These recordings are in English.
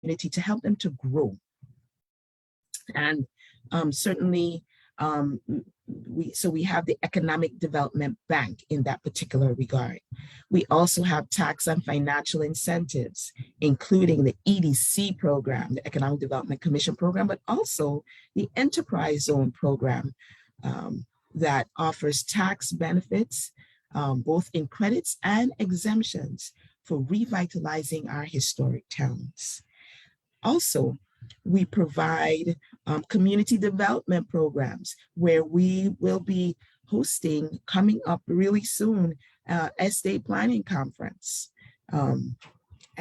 to help them to grow. And certainly, we have the Economic Development Bank in that particular regard. We also have tax and financial incentives, including the EDC program, the Economic Development Commission program, but also the Enterprise Zone program that offers tax benefits, both in credits and exemptions for revitalizing our historic towns. Also, we provide community development programs where we will be hosting, coming up really soon, estate planning conference. And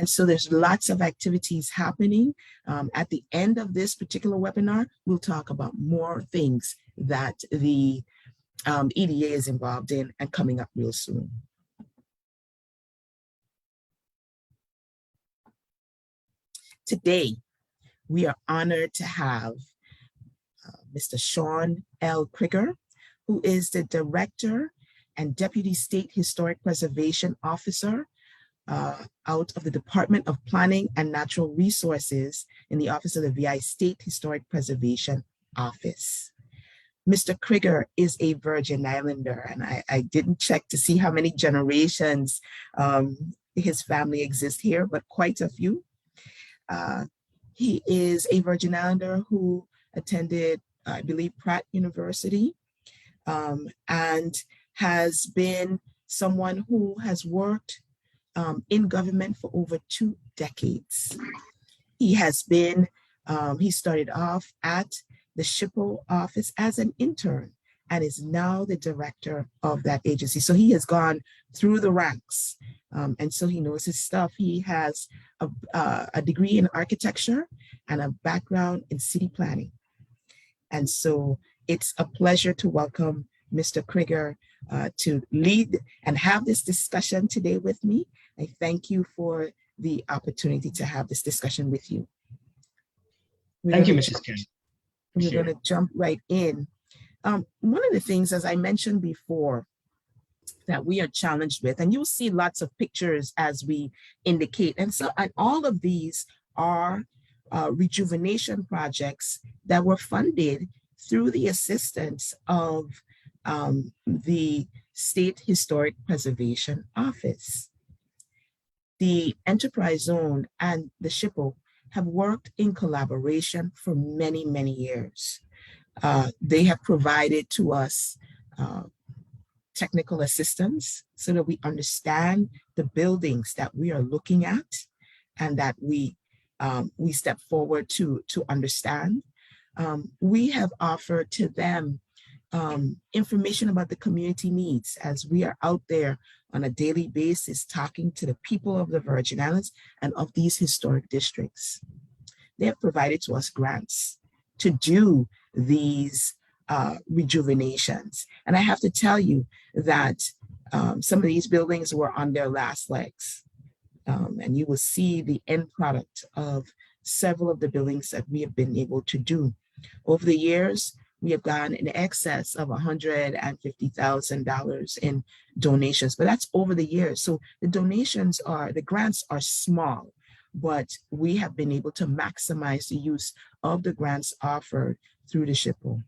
so there's lots of activities happening. At the end of this particular webinar, we'll talk about more things that the EDA is involved in and coming up real soon. Today, we are honored to have Mr. Sean L. Krigger, who is the Director and Deputy State Historic Preservation Officer out of the Department of Planning and Natural Resources in the Office of the VI State Historic Preservation Office. Mr. Krigger is a Virgin Islander, and I didn't check to see how many generations his family exists here, but quite a few. He is a Virgin Islander who attended, I believe, Pratt University, and has been someone who has worked in government for over 2 decades. He has been, he started off at the SHPO office as an intern and is now the director of that agency. So he has gone through the ranks, and so he knows his stuff. He has a degree in architecture and a background in city planning. And so it's a pleasure to welcome Mr. Krigger to lead and have this discussion today with me. I thank you for the opportunity to have this discussion with you. Thank you, Mrs. Ken. We're going to jump right in. One of the things, as I mentioned before, that we are challenged with, and you'll see lots of pictures as we indicate, and so and all of these are rejuvenation projects that were funded through the assistance of the State Historic Preservation Office. The Enterprise Zone and the SHPO have worked in collaboration for many, many years. They have provided to us technical assistance so that we understand the buildings that we are looking at and that we step forward to understand. We have offered to them information about the community needs as we are out there on a daily basis talking to the people of the Virgin Islands and of these historic districts. They have provided to us grants to do these rejuvenations. And I have to tell you that some of these buildings were on their last legs. And you will see the end product of several of the buildings that we have been able to do. Over the years, we have gone in excess of $150,000 in donations, but that's over the years. So the donations the grants are small, but we have been able to maximize the use of the grants offered through the SHPO.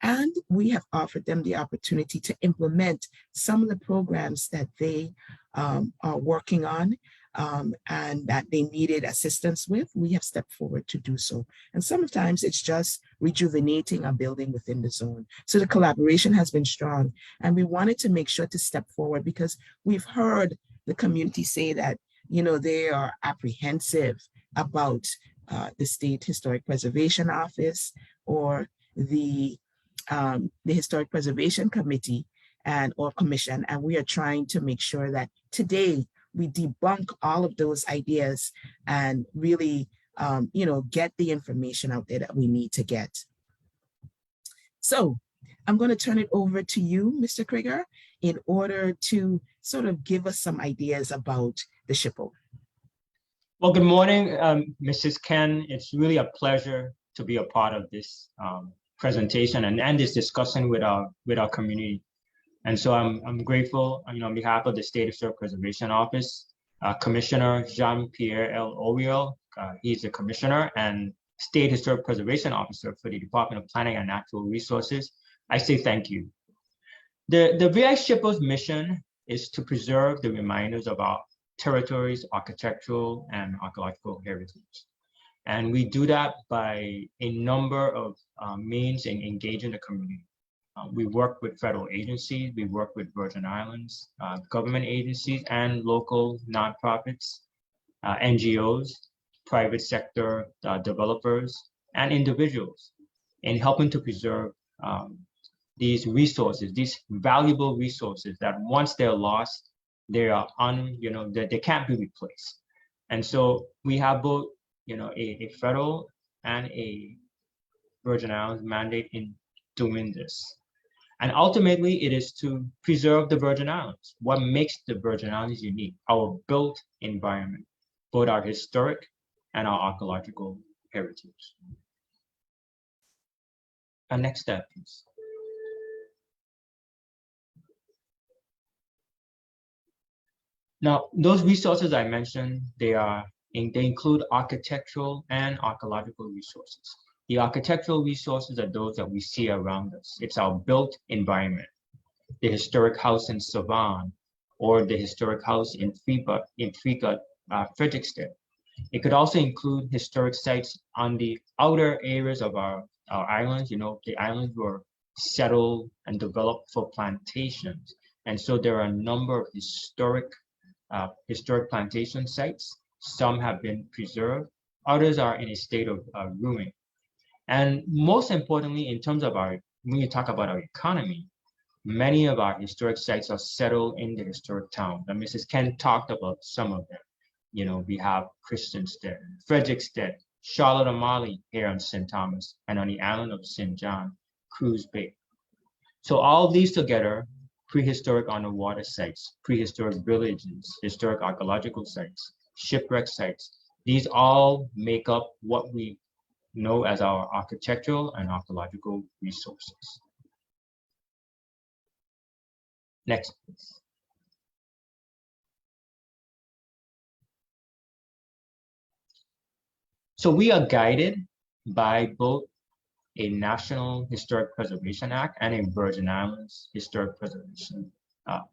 And we have offered them the opportunity to implement some of the programs that they are working on and that they needed assistance with. We have stepped forward to do so. And sometimes it's just rejuvenating a building within the zone. So the collaboration has been strong. And we wanted to make sure to step forward because we've heard the community say that, you know, they are apprehensive about the State Historic Preservation Office or the Historic Preservation Committee or Commission, and we are trying to make sure that today we debunk all of those ideas and really, get the information out there that we need to get. So I'm going to turn it over to you, Mr. Krigger, in order to sort of give us some ideas about the SHPO. Well, good morning, Mrs. Ken. It's really a pleasure to be a part of this presentation and this discussion with our community. And so I'm grateful, on behalf of the State Historic Preservation Office, Commissioner Jean-Pierre L. Oriel, he's the commissioner and State Historic Preservation Officer for the Department of Planning and Natural Resources, I say thank you. The VI SHPO's mission is to preserve the reminders of our territory's architectural and archaeological heritage. And we do that by a number of means in engaging the community. We work with federal agencies, we work with Virgin Islands, government agencies and local nonprofits, NGOs, private sector developers, and individuals in helping to preserve these resources, these valuable resources that once they're lost, they are they can't be replaced. And so we have both, a federal and a Virgin Islands mandate in doing this. And ultimately, it is to preserve the Virgin Islands. What makes the Virgin Islands unique? Our built environment, both our historic and our archaeological heritage. And next step, please. Now, those resources I mentioned, they include architectural and archaeological resources. The architectural resources are those that we see around us. It's our built environment, the historic house in Savannah, or the historic house in Frederiksted. It could also include historic sites on the outer areas of our islands. The islands were settled and developed for plantations. And so there are a number of historic plantation sites. Some have been preserved, others are in a state of ruin. And most importantly, in terms of when you talk about our economy, many of our historic sites are settled in the historic town. And Mrs. Ken talked about some of them. We have Christiansted, Frederiksted, Charlotte Amalie here on St. Thomas, and on the island of St. John, Cruz Bay. So all these together, prehistoric underwater sites, prehistoric villages, historic archaeological sites, shipwreck sites, these all make up what we know as our architectural and archaeological resources. Next, please. So we are guided by both a National Historic Preservation Act and a Virgin Islands Historic Preservation Act.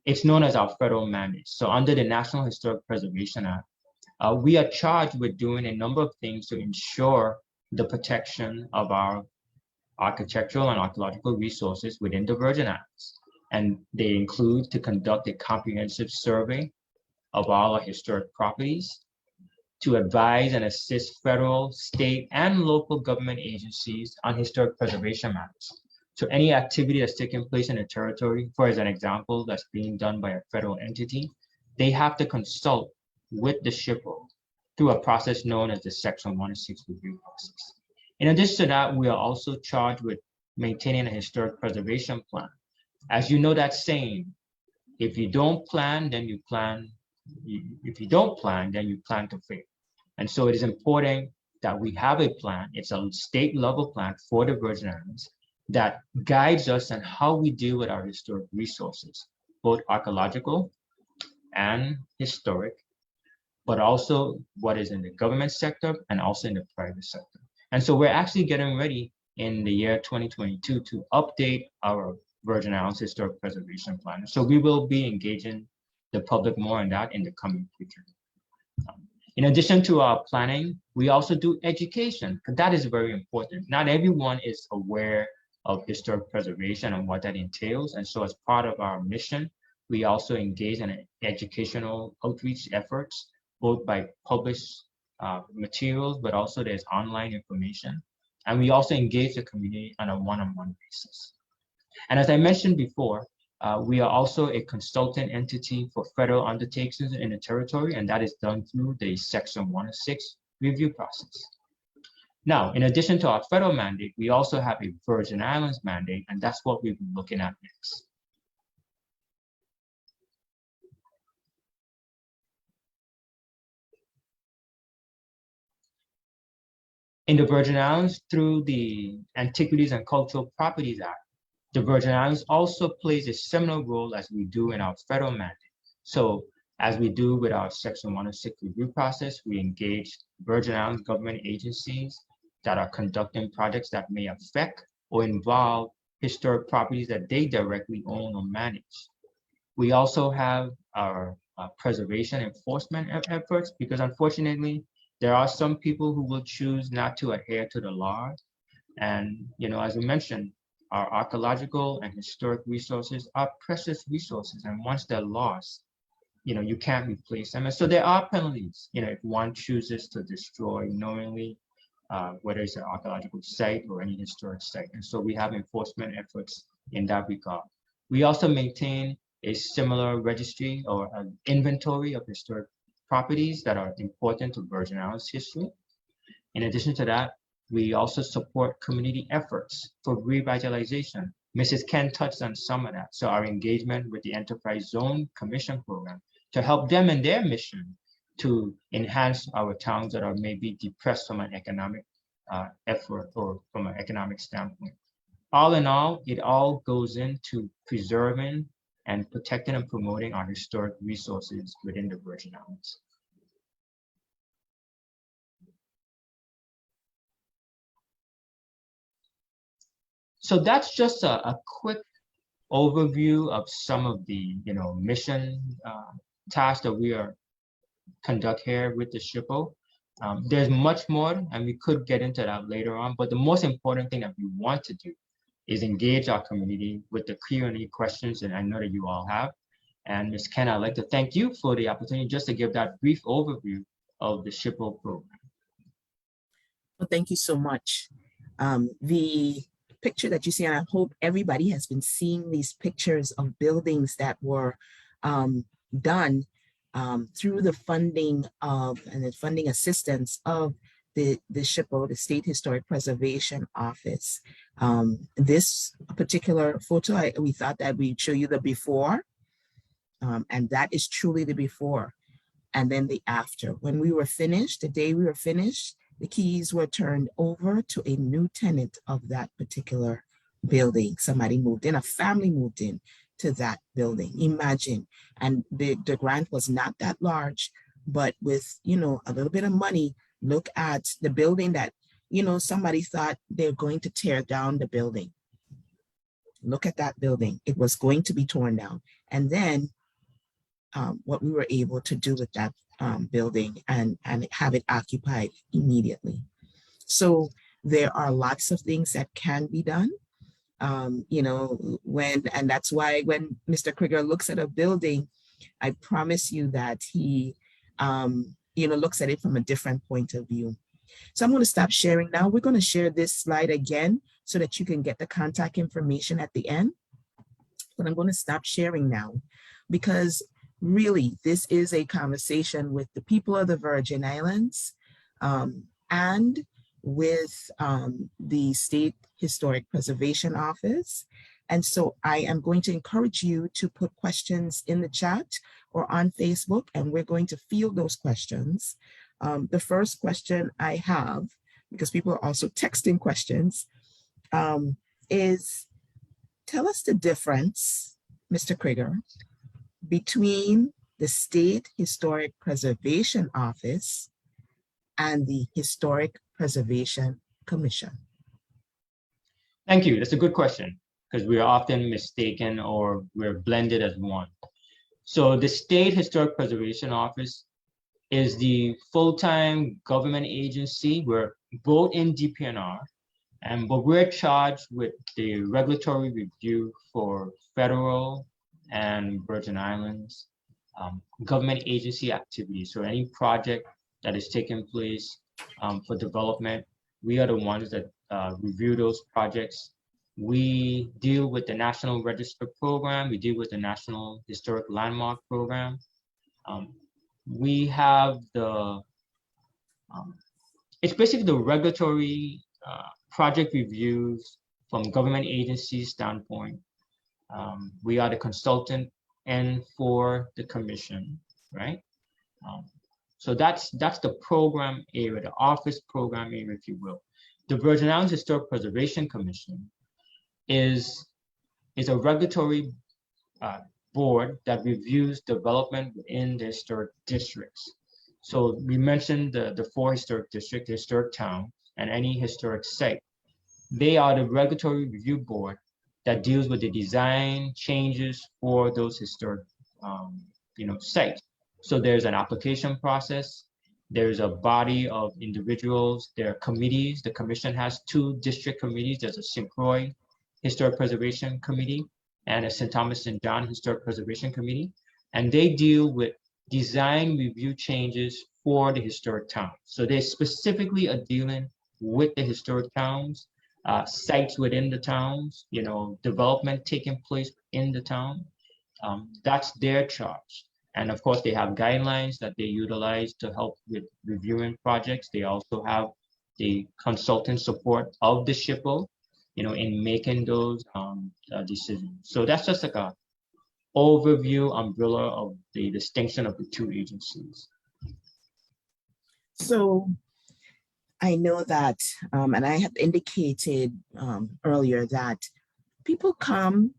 It's known as our federal mandate. So under the National Historic Preservation Act, we are charged with doing a number of things to ensure the protection of our architectural and archaeological resources within the Virgin Islands. And they include to conduct a comprehensive survey of all our historic properties, to advise and assist federal, state, and local government agencies on historic preservation matters. So any activity that's taking place in a territory, for as an example, that's being done by a federal entity, they have to consult with the SHPO through a process known as the Section 106 review process. In addition to that, we are also charged with maintaining a historic preservation plan. As you know that saying, if you don't plan, then you plan. If you don't plan, then you plan to fail. And so it is important that we have a plan. It's a state level plan for the Virgin Islands that guides us on how we deal with our historic resources, both archaeological and historic, but also what is in the government sector and also in the private sector. And so we're actually getting ready in the year 2022 to update our Virgin Islands Historic Preservation Plan. So we will be engaging the public more on that in the coming future. In addition to our planning, we also do education, because that is very important. Not everyone is aware of historic preservation and what that entails. And so as part of our mission, we also engage in educational outreach efforts, both by published materials, but also there's online information. And we also engage the community on a one-on-one basis. And as I mentioned before, we are also a consultant entity for federal undertakings in the territory, and that is done through the Section 106 review process. Now, in addition to our federal mandate, we also have a Virgin Islands mandate, and that's what we've been looking at next. In the Virgin Islands, through the Antiquities and Cultural Properties Act, the Virgin Islands also plays a similar role as we do in our federal mandate. So As we do with our Section 106 review process, we engage Virgin Islands government agencies that are conducting projects that may affect or involve historic properties that they directly own or manage. We also have our preservation enforcement efforts, because unfortunately, there are some people who will choose not to adhere to the law. And, as we mentioned, our archaeological and historic resources are precious resources. And once they're lost, you can't replace them. And so there are penalties, if one chooses to destroy knowingly, whether it's an archaeological site or any historic site. And so we have enforcement efforts in that regard. We also maintain a similar registry or an inventory of historic properties that are important to Virgin Islands history. In addition to that, we also support community efforts for revitalization. Mrs. Ken touched on some of that. So our engagement with the Enterprise Zone Commission program to help them in their mission to enhance our towns that are maybe depressed from an economic effort or from an economic standpoint. All in all, it all goes into preserving and protecting and promoting our historic resources within the Virgin Islands. So that's just a quick overview of some of the mission tasks that we are conduct here with the SHPO. There's much more, and we could get into that later on, but the most important thing that we want to do is engage our community with the Q&A questions that I know that you all have. And Ms. Ken, I'd like to thank you for the opportunity just to give that brief overview of the SHPO program. Well, thank you so much. The picture that you see, and I hope everybody has been seeing these pictures of buildings that were done through the funding of and the funding assistance of the SHPO, the State Historic Preservation Office. This particular photo, we thought that we'd show you the before, and that is truly the before, and then the after. When we were finished, the day we were finished, the keys were turned over to a new tenant of that particular building. Somebody moved in, a family moved in to that building. Imagine, and the grant was not that large, but with, a little bit of money, look at the building that, somebody thought they're going to tear down the building. Look at that building. It was going to be torn down. And then what we were able to do with that building and have it occupied immediately. So there are lots of things that can be done. And that's why when Mr. Krigger looks at a building, I promise you that he, looks at it from a different point of view. So I'm going to stop sharing now. We're going to share this slide again so that you can get the contact information at the end. But I'm going to stop sharing now because really this is a conversation with the people of the Virgin Islands and with the State Historic Preservation Office. And so I am going to encourage you to put questions in the chat or on Facebook, and we're going to field those questions. The first question I have, because people are also texting questions, is tell us the difference, Mr. Krigger, between the State Historic Preservation Office and the Historic Preservation Commission. Thank you. That's a good question because we are often mistaken or we're blended as one. So the State Historic Preservation Office is the full-time government agency. We're both in DPNR, but we're charged with the regulatory review for federal and Virgin Islands government agency activities. So any project that is taking place for development, we are the ones that review those projects. We deal with the National Register Program. We deal with the National Historic Landmark Program. We have the, it's basically the regulatory project reviews from government agencies standpoint. We are the consultant and for the commission, right? So that's the program area, the office program area, if you will. The Virgin Islands Historic Preservation Commission is a regulatory board that reviews development within the historic districts. So we mentioned the four historic districts, the historic town, and any historic site. They are the regulatory review board that deals with the design changes for those historic sites. So there's an application process. There's a body of individuals. There are committees. The commission has two district committees. There's a St. Croix Historic Preservation Committee and a St. Thomas St. John Historic Preservation Committee. And they deal with design review changes for the historic town. So they specifically are dealing with the historic towns, sites within the towns, development taking place in the town. That's their charge. And of course, they have guidelines that they utilize to help with reviewing projects. They also have the consultant support of the SHPO, in making those decisions. So that's just like a overview umbrella of the distinction of the two agencies. So I know that, and I have indicated earlier that people come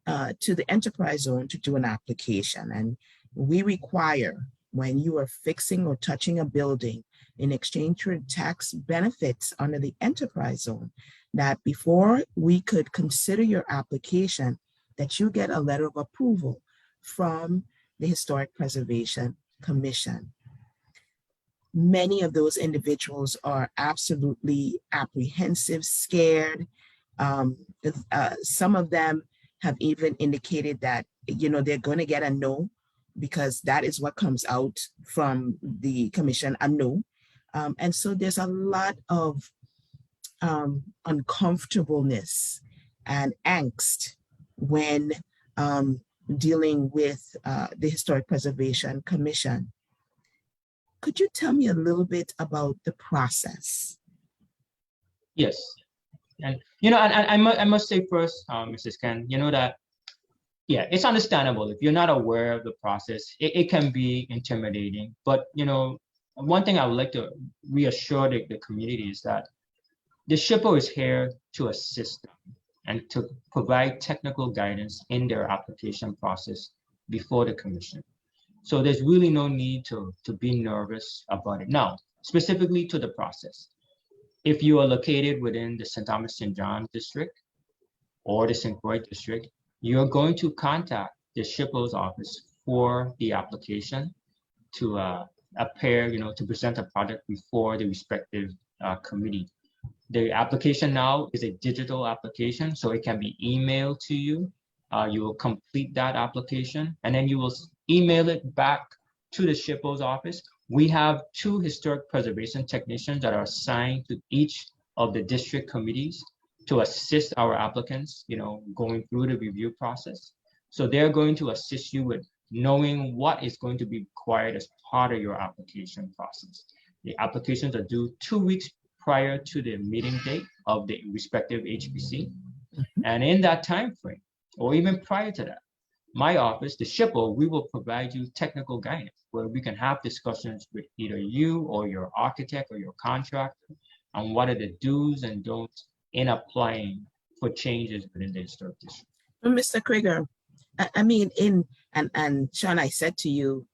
to the enterprise zone to do an application, and we require, when you are fixing or touching a building in exchange for tax benefits under the enterprise zone, that before we could consider your application, that you get a letter of approval from the Historic Preservation Commission. Many of those individuals are absolutely apprehensive, scared. Some of them have even indicated that, they're going to get a no, because that is what comes out from the commission, a no. And so there's a lot of uncomfortableness and angst when dealing with the Historic Preservation Commission. Could you tell me a little bit about the process? Yes. And, I must say first, Mrs. Ken, that, yeah, it's understandable. If you're not aware of the process, it can be intimidating. But, one thing I would like to reassure the community is that the SHPO is here to assist them and to provide technical guidance in their application process before the commission. So there's really no need to be nervous about it. Now, specifically to the process, if you are located within the St. Thomas St. John district or the St. Croix district, you're going to contact the SHPO's office for the application to appear, to present a project before the respective committee. The application now is a digital application, so it can be emailed to you. You will complete that application, and then you will email it back to the SHPO's office. We have two historic preservation technicians that are assigned to each of the district committees to assist our applicants, going through the review process. So they're going to assist you with knowing what is going to be required as part of your application process. The applications are due 2 weeks prior to the meeting date of the respective HPC. And in that time frame, or even prior to that, my office, the SHPO, we will provide you technical guidance where we can have discussions with either you or your architect or your contractor on what are the do's and don'ts in applying for changes within the historic district. Mr. Krigger, and Sean, I said to you,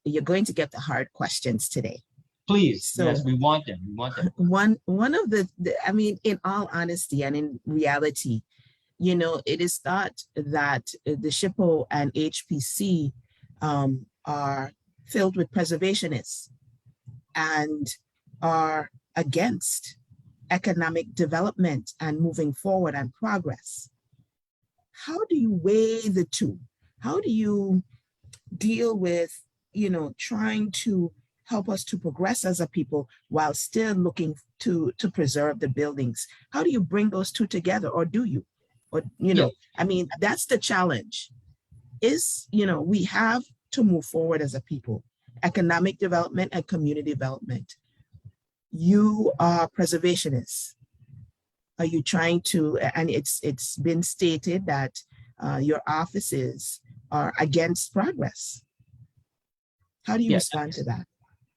you're going to get the hard questions today. Please, So, yes, we want them. We want them. One of the, in all honesty and in reality, it is thought that the SHPO and HPC are filled with preservationists and are against economic development and moving forward and progress. How do you weigh the two? How do you deal with, trying to help us to progress as a people while still looking to preserve the buildings? How do you bring those two together, or do you? Or, that's the challenge is, we have to move forward as a people, economic development and community development. You are preservationists. Are you trying to, and it's been stated that your offices are against progress. How do you respond to that?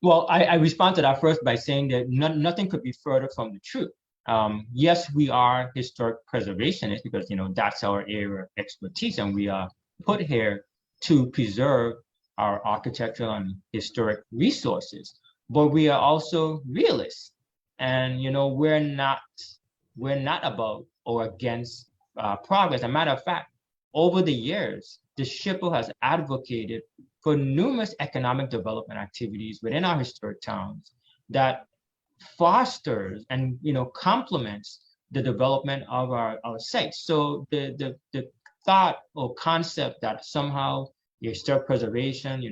Well, I respond to that first by saying that nothing could be further from the truth. Yes, we are historic preservationists because, that's our area of expertise, and we are put here to preserve our architectural and historic resources, but we are also realists. And, we're not about or against progress. As a matter of fact, over the years, the SHPO has advocated for numerous economic development activities within our historic towns that fosters and complements the development of our sites. So the thought or concept that somehow historic preservation,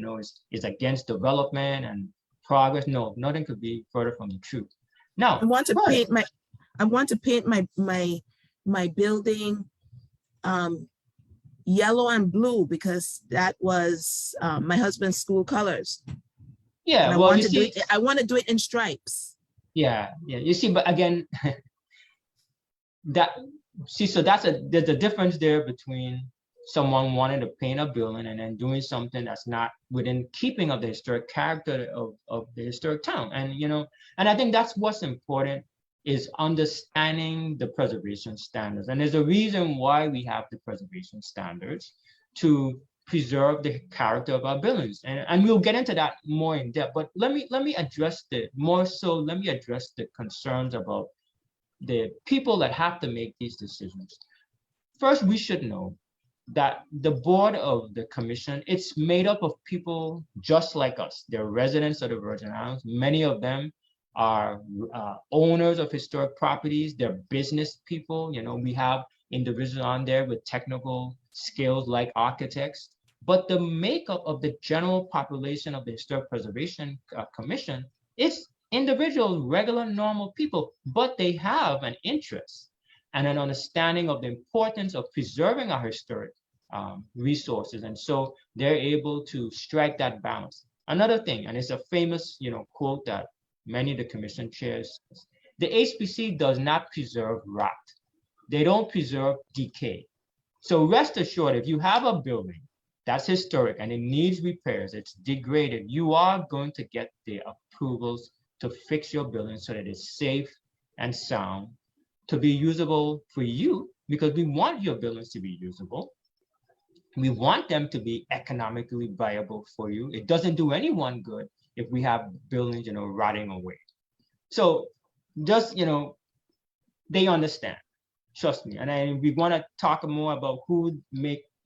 is against development and progress, no, nothing could be further from the truth. Now, I want to paint my building yellow and blue because that was my husband's school colors. Yeah, and I want to do it in stripes. Yeah. You see, but again, so there's a difference there between someone wanting to paint a building and then doing something that's not within keeping of the historic character of the historic town. And I think that's what's important, is understanding the preservation standards. And there's a reason why we have the preservation standards, to preserve the character of our buildings. And we'll get into that more in depth, but let me address the concerns about the people that have to make these decisions. First, we should know that the board of the commission, it's made up of people just like us. They're residents of the Virgin Islands. Many of them are owners of historic properties. They're business people. We have individuals on there with technical skills like architects. But the makeup of the general population of the Historic Preservation Commission is individuals, regular, normal people, but they have an interest and an understanding of the importance of preserving our historic resources. And so they're able to strike that balance. Another thing, and it's a famous quote that many of the commission chairs, the HPC does not preserve rot. They don't preserve decay. So rest assured, if you have a building that's historic and it needs repairs, it's degraded, you are going to get the approvals to fix your building so that it's safe and sound, to be usable for you, because we want your buildings to be usable. We want them to be economically viable for you. It doesn't do anyone good if we have buildings, rotting away. So just, they understand, trust me. And we want to talk more about who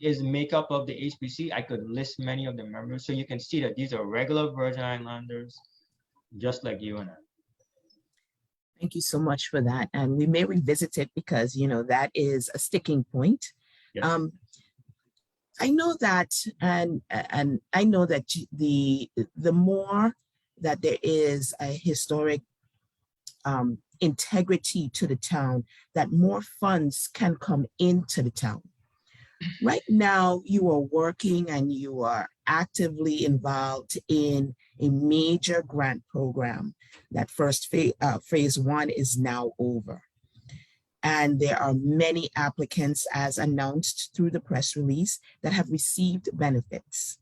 is makeup of the HPC. I could list many of the members, so you can see that these are regular Virgin Islanders, just like you and I. Thank you so much for that. And we may revisit it because, that is a sticking point. Yes. I know that, and I know that the more that there is a historic integrity to the town, that more funds can come into the town. Right now, you are working and you are actively involved in a major grant program. That first phase one is now over. And there are many applicants, as announced through the press release, that have received benefits.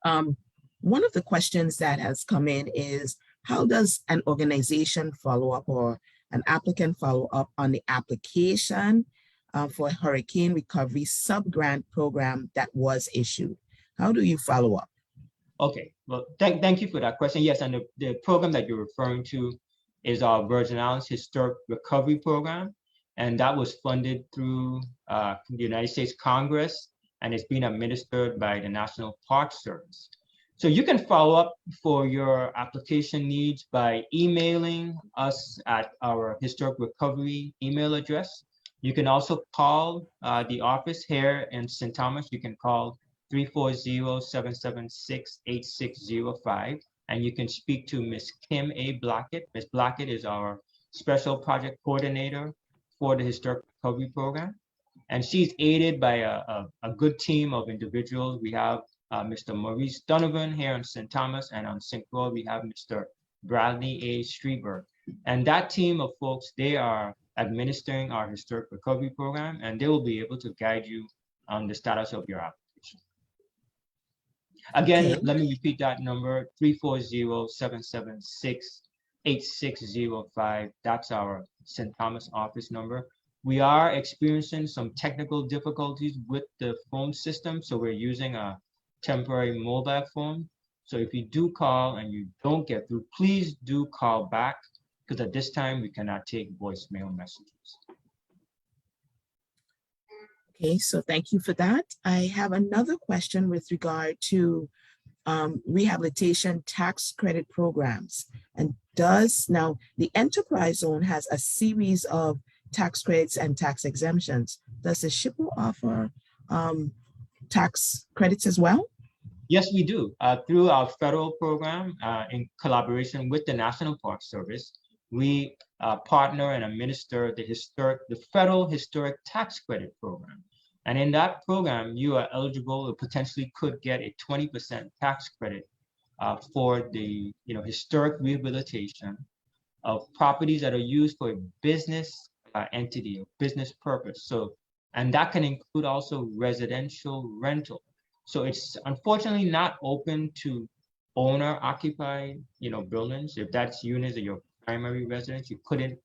One of the questions that has come in is, how does an organization follow up or an applicant follow up on the application for a hurricane recovery sub-grant program that was issued? How do you follow up? Okay, well, thank you for that question. Yes, and the program that you're referring to is our Virgin Islands Historic Recovery Program, and that was funded through the United States Congress, and it's being administered by the National Park Service. So you can follow up for your application needs by emailing us at our Historic Recovery email address. You can also call the office here in St. Thomas. You can call 340-776-8605, and you can speak to Ms. Kim A. Blackett. Ms. Blackett is our Special Project Coordinator for the Historic Recovery Program, and she's aided by a good team of individuals. We have Mr. Maurice Donovan here in St. Thomas, and on St. Croix, we have Mr. Bradley A. Streberg. And that team of folks, they are administering our Historic Recovery Program, and they will be able to guide you on the status of your application. Again, let me repeat that number, 340-776-8605. That's our St. Thomas office number. We are experiencing some technical difficulties with the phone system, so we're using a temporary mobile phone. So if you do call and you don't get through, please do call back, because at this time we cannot take voicemail messages. Okay, so thank you for that. I have another question with regard to rehabilitation tax credit programs. And now the enterprise zone has a series of tax credits and tax exemptions. Does the SHPO offer tax credits as well? Yes, we do. Through our federal program, in collaboration with the National Park Service, we partner and administer the Federal Historic Tax Credit Program. And in that program, you are eligible or potentially could get a 20% tax credit for the historic rehabilitation of properties that are used for a business entity or business purpose. So, and that can include also residential rental. So it's unfortunately not open to owner occupied buildings. If that's units of your primary residence, you couldn't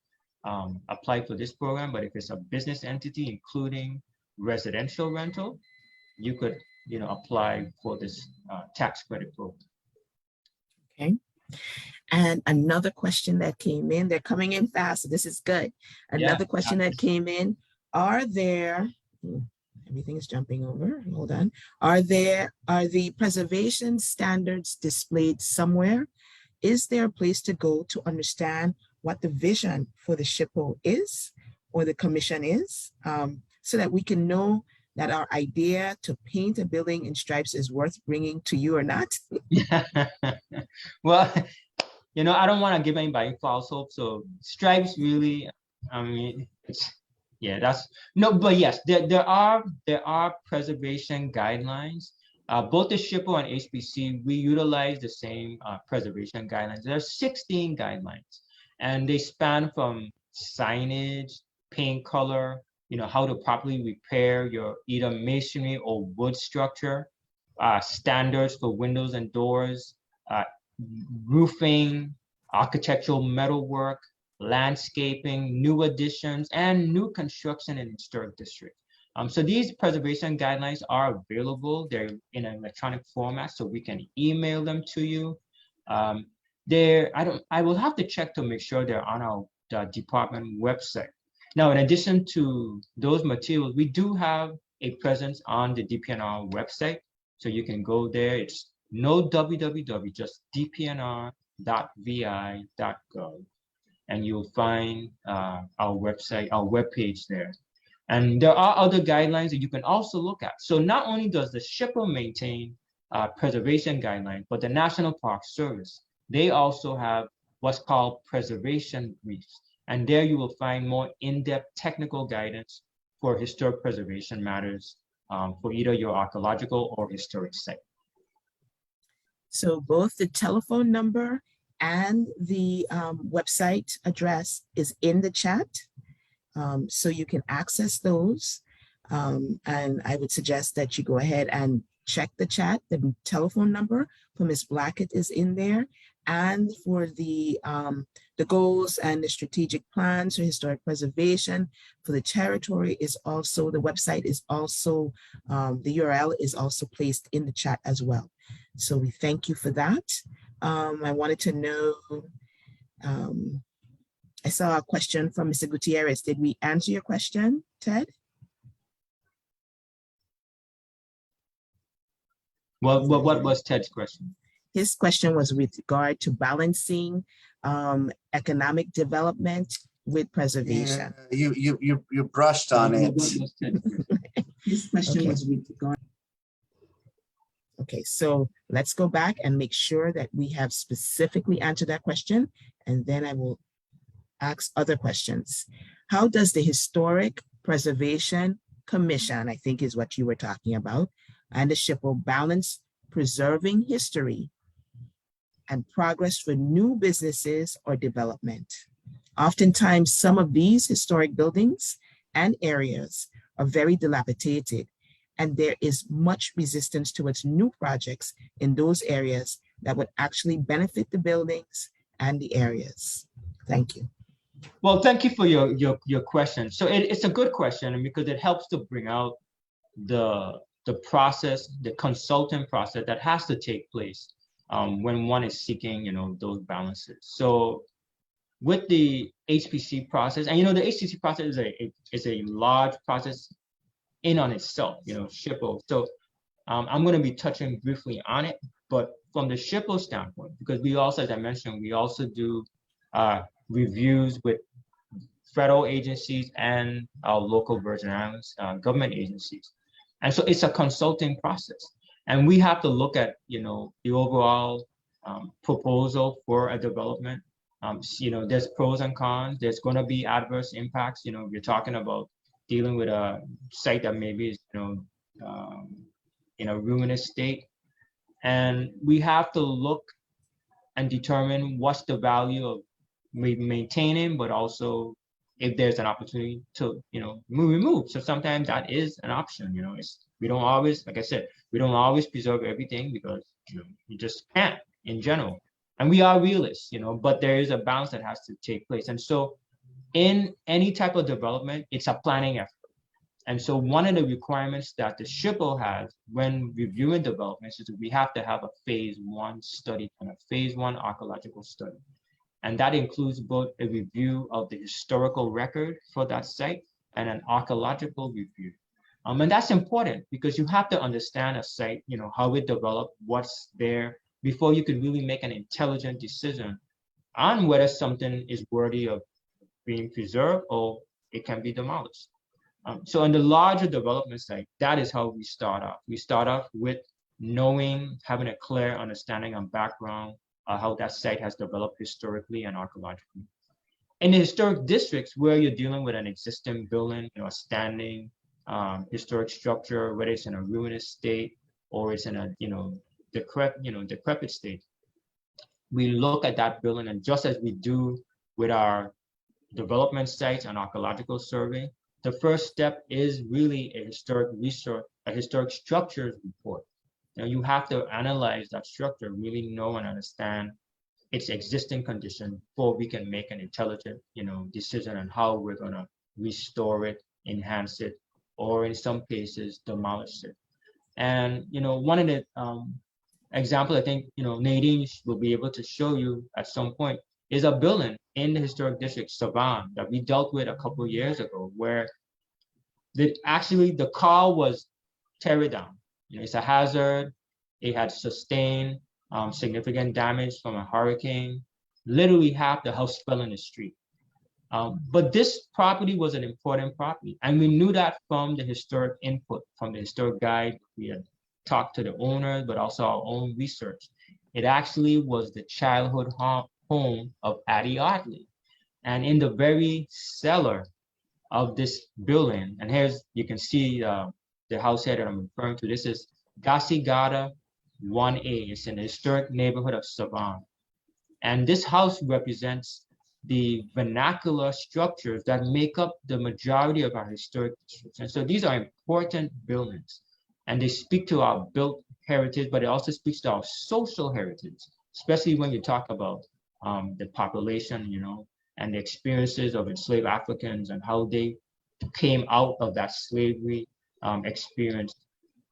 apply for this program. But if it's a business entity, including residential rental, you could apply for this tax credit program. Okay. And another question that came in, they're coming in fast, so this is good. Another question that came in, are there, everything is jumping over, hold on. Are the preservation standards displayed somewhere? Is there a place to go to understand what the vision for the SHPO is or the commission is, so that we can know that our idea to paint a building in stripes is worth bringing to you or not? Well, I don't want to give anybody false hope. So stripes really, I mean, but yes, there are preservation guidelines. Both the SHPO and HPC, we utilize the same preservation guidelines. There are 16 guidelines, and they span from signage, paint color, how to properly repair your either masonry or wood structure, standards for windows and doors, roofing, architectural metalwork, landscaping, new additions, and new construction in historic district. So these preservation guidelines are available. They're in an electronic format, so we can email them to you. I will have to check to make sure they're on our department website. Now, in addition to those materials, we do have a presence on the DPNR website. So you can go there. It's no www, just dpnr.vi.gov. And you'll find our website, our webpage there. And there are other guidelines that you can also look at. So not only does the SHPO maintain preservation guidelines, but the National Park Service, they also have what's called preservation briefs. And there you will find more in-depth technical guidance for historic preservation matters for either your archaeological or historic site. So both the telephone number and the website address is in the chat. So you can access those. And I would suggest that you go ahead and check the chat. The telephone number for Ms. Blackett is in there. And for the goals and the strategic plans for historic preservation for the territory is also, the website is also, the URL is also placed in the chat as well. So we thank you for that. I wanted to know, I saw a question from Mr. Gutierrez. Did we answer your question, Ted? Well, what was Ted's question? His question was with regard to balancing economic development with preservation. Yeah, you brushed on it. His question was with regard. Okay, so let's go back and make sure that we have specifically answered that question, and then I will ask other questions. How does the Historic Preservation Commission, I think is what you were talking about, and the SHPO balance preserving history and progress for new businesses or development? Oftentimes, some of these historic buildings and areas are very dilapidated, and there is much resistance towards new projects in those areas that would actually benefit the buildings and the areas. Thank you. Well, thank you for your question. So it's a good question because it helps to bring out the process, the consulting process that has to take place when one is seeking, those balances. So with the HPC process, and the HPC process is a large process in on itself, SHPO. So I'm going to be touching briefly on it, but from the SHPO standpoint, because we also, as I mentioned, we also do reviews with federal agencies and our local Virgin Islands government agencies. And so it's a consulting process. And we have to look at, the overall proposal for a development. There's pros and cons. There's going to be adverse impacts. You're talking about dealing with a site that maybe is, in a ruinous state. And we have to look and determine what's the value of maintaining, but also if there's an opportunity to, remove. So sometimes that is an option. We don't always, like I said, we don't always preserve everything because you just can't in general. And we are realists, but there is a balance that has to take place. And so in any type of development, it's a planning effort. And so one of the requirements that the SHPO has when reviewing developments is that we have to have a phase 1 study and a phase 1 archaeological study. And that includes both a review of the historical record for that site and an archaeological review. And that's important because you have to understand a site, how it developed, what's there, before you can really make an intelligent decision on whether something is worthy of being preserved or it can be demolished. So in the larger development site, that is how we start off. We start off with having a clear understanding and background how that site has developed historically and archaeologically. In the historic districts where you're dealing with an existing building, a standing historic structure, whether it's in a ruinous state or it's in a decrepit state, we look at that building, and just as we do with our development sites and archaeological survey, the first step is really a historic research, a historic structures report. You have to analyze that structure, really know and understand its existing condition before we can make an intelligent, decision on how we're going to restore it, enhance it, or in some cases demolish it. And one of the examples I think Nadine will be able to show you at some point is a building in the historic district Savan that we dealt with a couple of years ago, where the car was tear it down. It's a hazard. It had sustained significant damage from a hurricane. Literally half the house fell in the street. But this property was an important property. And we knew that from the historic input, from the historic guide. We had talked to the owners, but also our own research. It actually was the childhood home of Addie Otley. And in the very cellar of this building, and here's, you can see the house here that I'm referring to. This is Gasigata 1A. It's in the historic neighborhood of Savan. And this house represents the vernacular structures that make up the majority of our historic districts. And so these are important buildings, and they speak to our built heritage, but it also speaks to our social heritage, especially when you talk about the population, and the experiences of enslaved Africans and how they came out of that slavery experience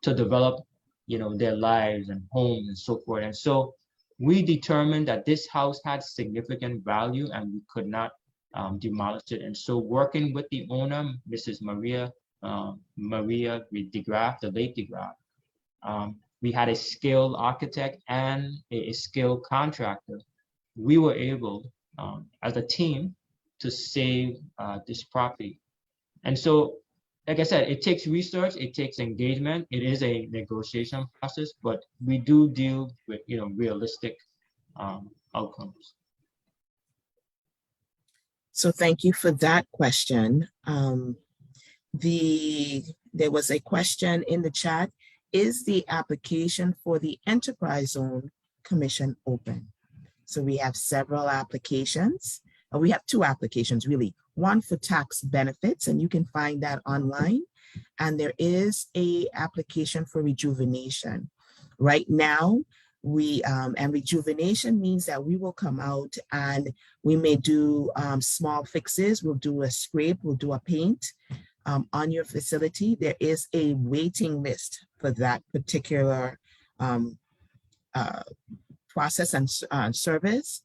to develop, their lives and homes and so forth. And so we determined that this house had significant value and we could not demolish it. And so working with the owner, Mrs. Maria DeGraff, the late DeGraff, we had a skilled architect and a skilled contractor. We were able, as a team, to save this property. And so, like I said, it takes research, it takes engagement, it is a negotiation process, but we do deal with, realistic outcomes. So thank you for that question. There was a question in the chat. Is the application for the Enterprise Zone Commission open? So we have several applications. We have two applications, really. One for tax benefits, and you can find that online. And there is a application for rejuvenation. Right now, And rejuvenation means that we will come out and we may do small fixes. We'll do a scrape, we'll do a paint on your facility. There is a waiting list for that particular process and service,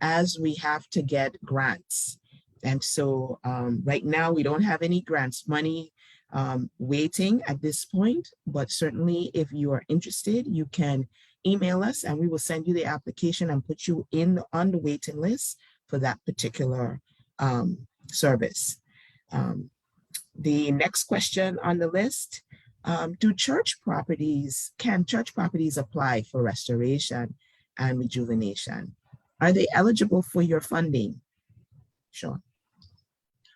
as we have to get grants. And so right now we don't have any grants money waiting at this point, but certainly if you are interested, you can email us and we will send you the application and put you on the waiting list for that particular service. The next question on the list, can church properties apply for restoration and rejuvenation? Are they eligible for your funding? Sean.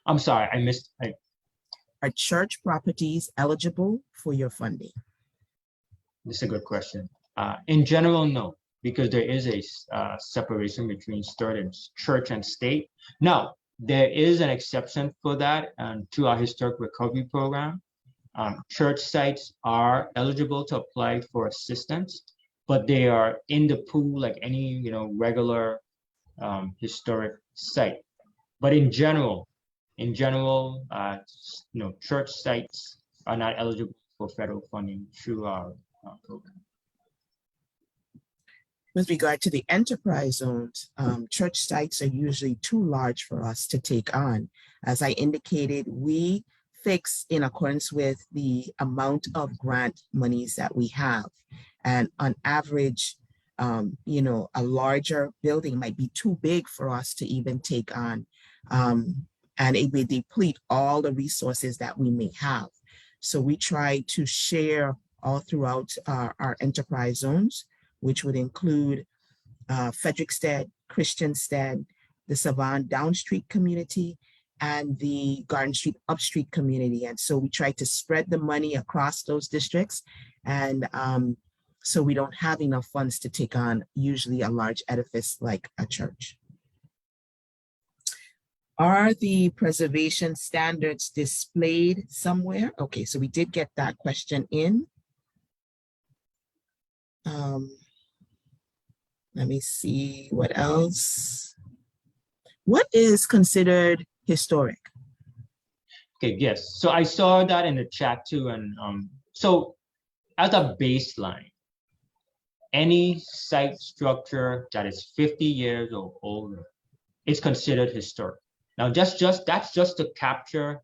I'm sorry, I missed. Are church properties eligible for your funding? This is a good question. In general, no, because there is a separation between church and state. Now, there is an exception for that to our historic recovery program. Church sites are eligible to apply for assistance, but they are in the pool like any regular historic site. But in general, church sites are not eligible for federal funding through our program. With regard to the enterprise zones, church sites are usually too large for us to take on. As I indicated, we fix in accordance with the amount of grant monies that we have. And on average, a larger building might be too big for us to even take on. And it would deplete all the resources that we may have. So we try to share all throughout our enterprise zones, which would include Frederickstead, Christianstead, the Savannah Down Street community, and the Garden Street Upstreet community. And so we try to spread the money across those districts. And so we don't have enough funds to take on usually a large edifice like a church. Are the preservation standards displayed somewhere? Okay, so we did get that question in. Let me see what else. What is considered historic? Okay, yes. So I saw that in the chat too. And so as a baseline, any site structure that is 50 years or older is considered historic. Now, that's just to capture,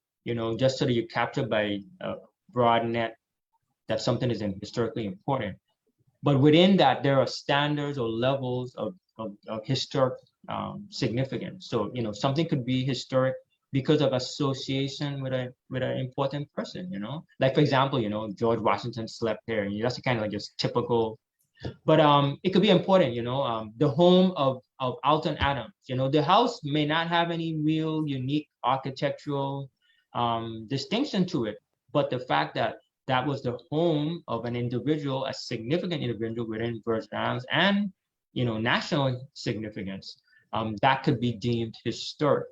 just so that you capture by a broad net that something is historically important. But within that, there are standards or levels of historic significance. So, something could be historic because of association with an important person, like, for example, George Washington slept here, and that's kind of like just typical. But it could be important, the home of Alton Adams. The house may not have any real unique architectural distinction to it, but the fact that that was the home of an individual, a significant individual within Virgin Islands and national significance, that could be deemed historic.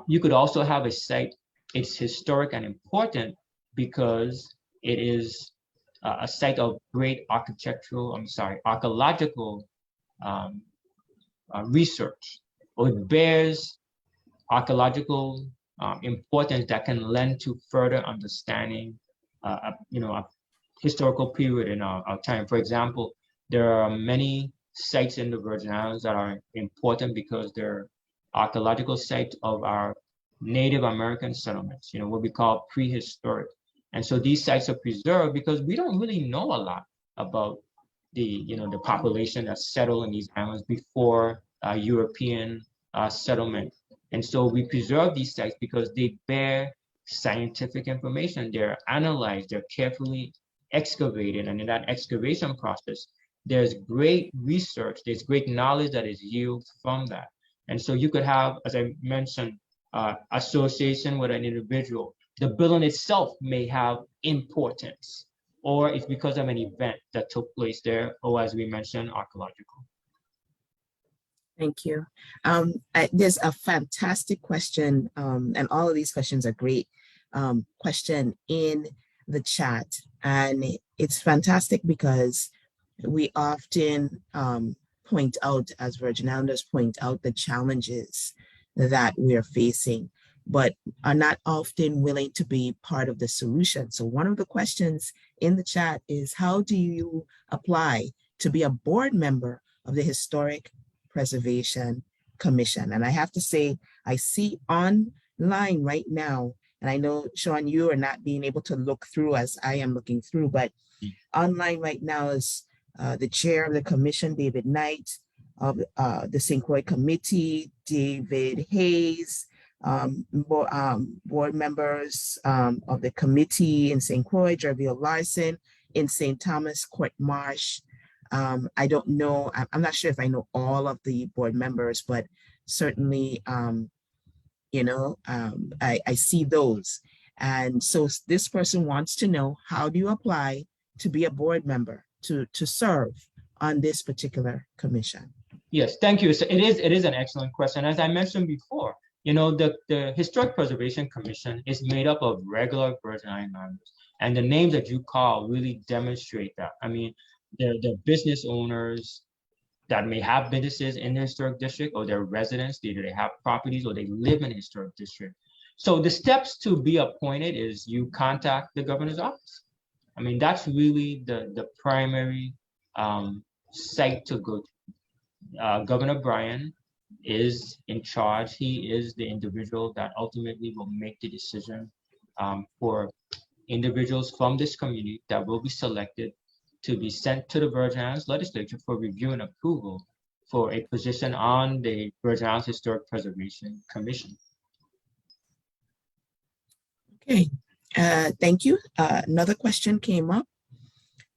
You could also have a site, it's historic and important because it is a site of great archaeological research, or it bears archaeological importance that can lend to further understanding a historical period in our time. For example, there are many sites in the Virgin Islands that are important because they're archaeological sites of our Native American settlements, what we call prehistoric. And so these sites are preserved because we don't really know a lot about the population that settled in these islands before European settlement. And so we preserve these sites because they bear scientific information. They're analyzed, they're carefully excavated. And in that excavation process, there's great research, there's great knowledge that is yielded from that. And so you could have, as I mentioned, association with an individual. The building itself may have importance, or it's because of an event that took place there, or as we mentioned, archaeological. Thank you. There's a fantastic question, and all of these questions are great, question in the chat. And it's fantastic because we often point out, as Virgin Islanders point out, the challenges that we're facing, but are not often willing to be part of the solution. So one of the questions in the chat is, how do you apply to be a board member of the Historic Preservation Commission? And I have to say, I see online right now, and I know, Sean, you are not being able to look through as I am looking through, but online right now is the chair of the commission, David Knight, of the St. Croix Committee, David Hayes, board members of the committee in St. Croix, Jerville Larson, in St. Thomas, Court Marsh. I don't know, I'm not sure if I know all of the board members, but certainly, I see those. And so this person wants to know, how do you apply to be a board member, to serve on this particular commission? Yes, thank you. So it is an excellent question. As I mentioned before, the Historic Preservation Commission is made up of regular Virgin Islanders, and the names that you call really demonstrate that. I mean, they're business owners that may have businesses in the historic district, or they're residents, either they have properties or they live in the historic district. So the steps to be appointed is you contact the governor's office. I mean, that's really the primary site to go to. Governor Bryan is in charge. He is the individual that ultimately will make the decision for individuals from this community that will be selected to be sent to the Virgin Islands Legislature for review and approval for a position on the Virgin Islands Historic Preservation Commission. Okay, thank you. Another question came up.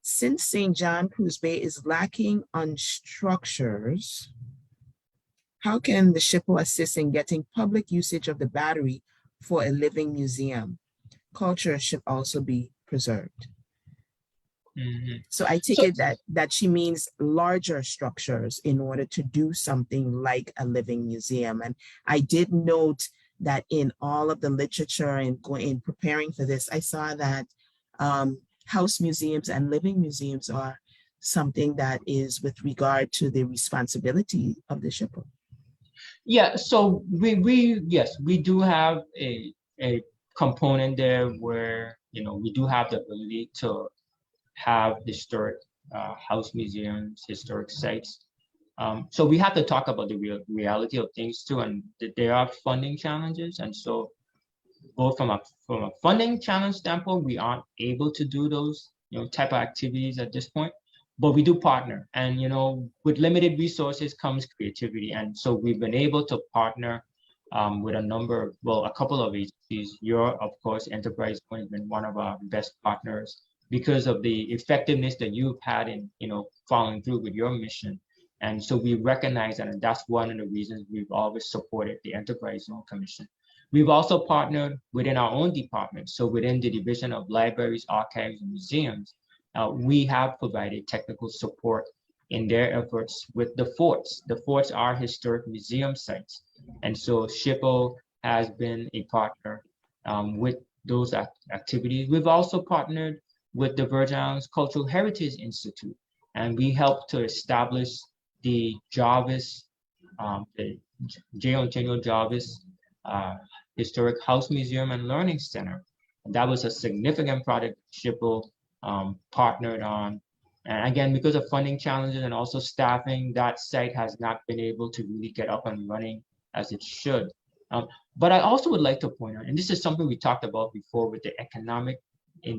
Since St. John Cruise Bay is lacking on structures, how can the SHPO assist in getting public usage of the battery for a living museum? Culture should also be preserved. Mm-hmm. So I take it that she means larger structures in order to do something like a living museum. And I did note that in all of the literature and in preparing for this, I saw that house museums and living museums are something that is with regard to the responsibility of the SHPO. Yeah, so we do have a component there where we do have the ability to have historic house museums, historic sites. So we have to talk about the reality of things too, and there are funding challenges. And so both from a funding challenge standpoint, we aren't able to do those type of activities at this point, but we do partner. And with limited resources comes creativity. And so we've been able to partner with a couple of agencies. Your, of course, Enterprise has been one of our best partners, because of the effectiveness that you've had in following through with your mission. And so we recognize that, and that's one of the reasons we've always supported the Enterprise Zone Commission. We've also partnered within our own department. So within the Division of Libraries, Archives, and Museums, we have provided technical support in their efforts with the forts. The forts are historic museum sites. And so SHPO has been a partner with those activities. We've also partnered with the Virgin Islands Cultural Heritage Institute, and we helped to establish the Jarvis, the J. Antonio Jarvis Historic House Museum and Learning Center. And that was a significant project SHPO partnered on. And again, because of funding challenges and also staffing, that site has not been able to really get up and running as it should. But I also would like to point out, and this is something we talked about before with the economic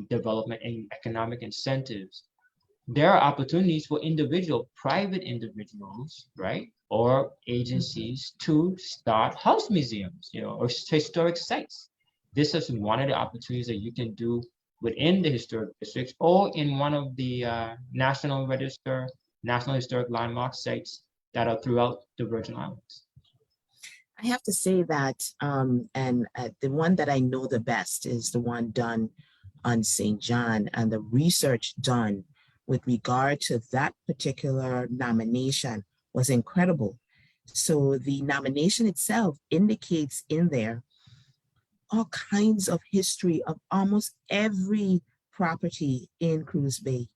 development and economic incentives, there are opportunities for private individuals, right, or agencies to start house museums, or historic sites. This is one of the opportunities that you can do within the historic districts or in one of the National Historic Landmark sites that are throughout the Virgin Islands. I have to say that, the one that I know the best is the one done on St. John, and the research done with regard to that particular nomination was incredible. So the nomination itself indicates in there all kinds of history of almost every property in Cruise Bay.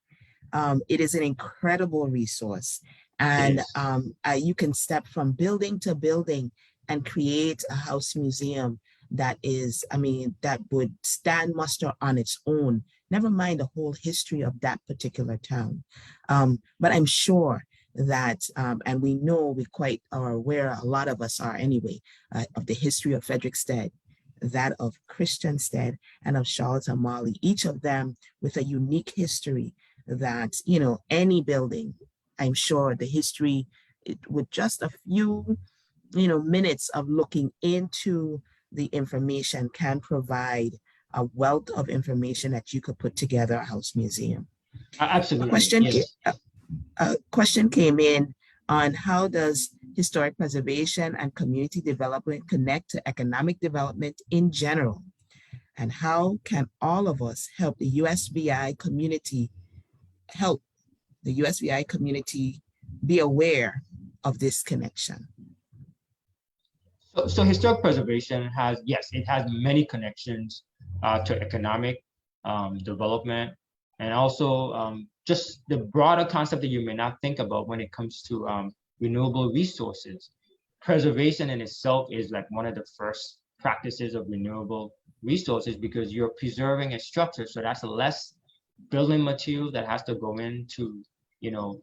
It is an incredible resource. And Yes. you can step from building to building and create a house museum that is, I mean, that would stand muster on its own, never mind the whole history of that particular town. But I'm sure that, and we know, we quite are aware, a lot of us are anyway, of the history of Frederickstead, that of Christiansted, and of Charlotte Mali, each of them with a unique history that, you know, any building, I'm sure the history, with just a few, you know, minutes of looking into the information, can provide a wealth of information that you could put together a house museum. Absolutely. Question, Yes. a question came in on how does historic preservation and community development connect to economic development in general? And how can all of us help the USVI community be aware of this connection? So historic preservation has, yes, it has many connections to economic development, and also just the broader concept that you may not think about when it comes to renewable resources. Preservation in itself is like one of the first practices of renewable resources, because you're preserving a structure, so that's less building material that has to go into, you know,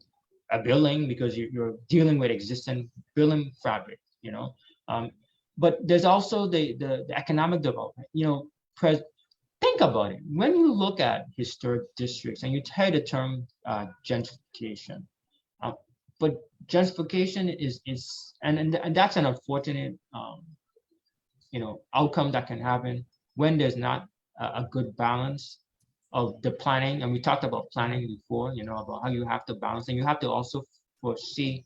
a building, because you're dealing with existing building fabric, you know. But there's also the economic development. You know, think about it. When you look at historic districts and you hear the term gentrification, but gentrification is and that's an unfortunate you know, outcome that can happen when there's not a good balance of the planning. And we talked about planning before, you know, about how you have to balance, and you have to also foresee,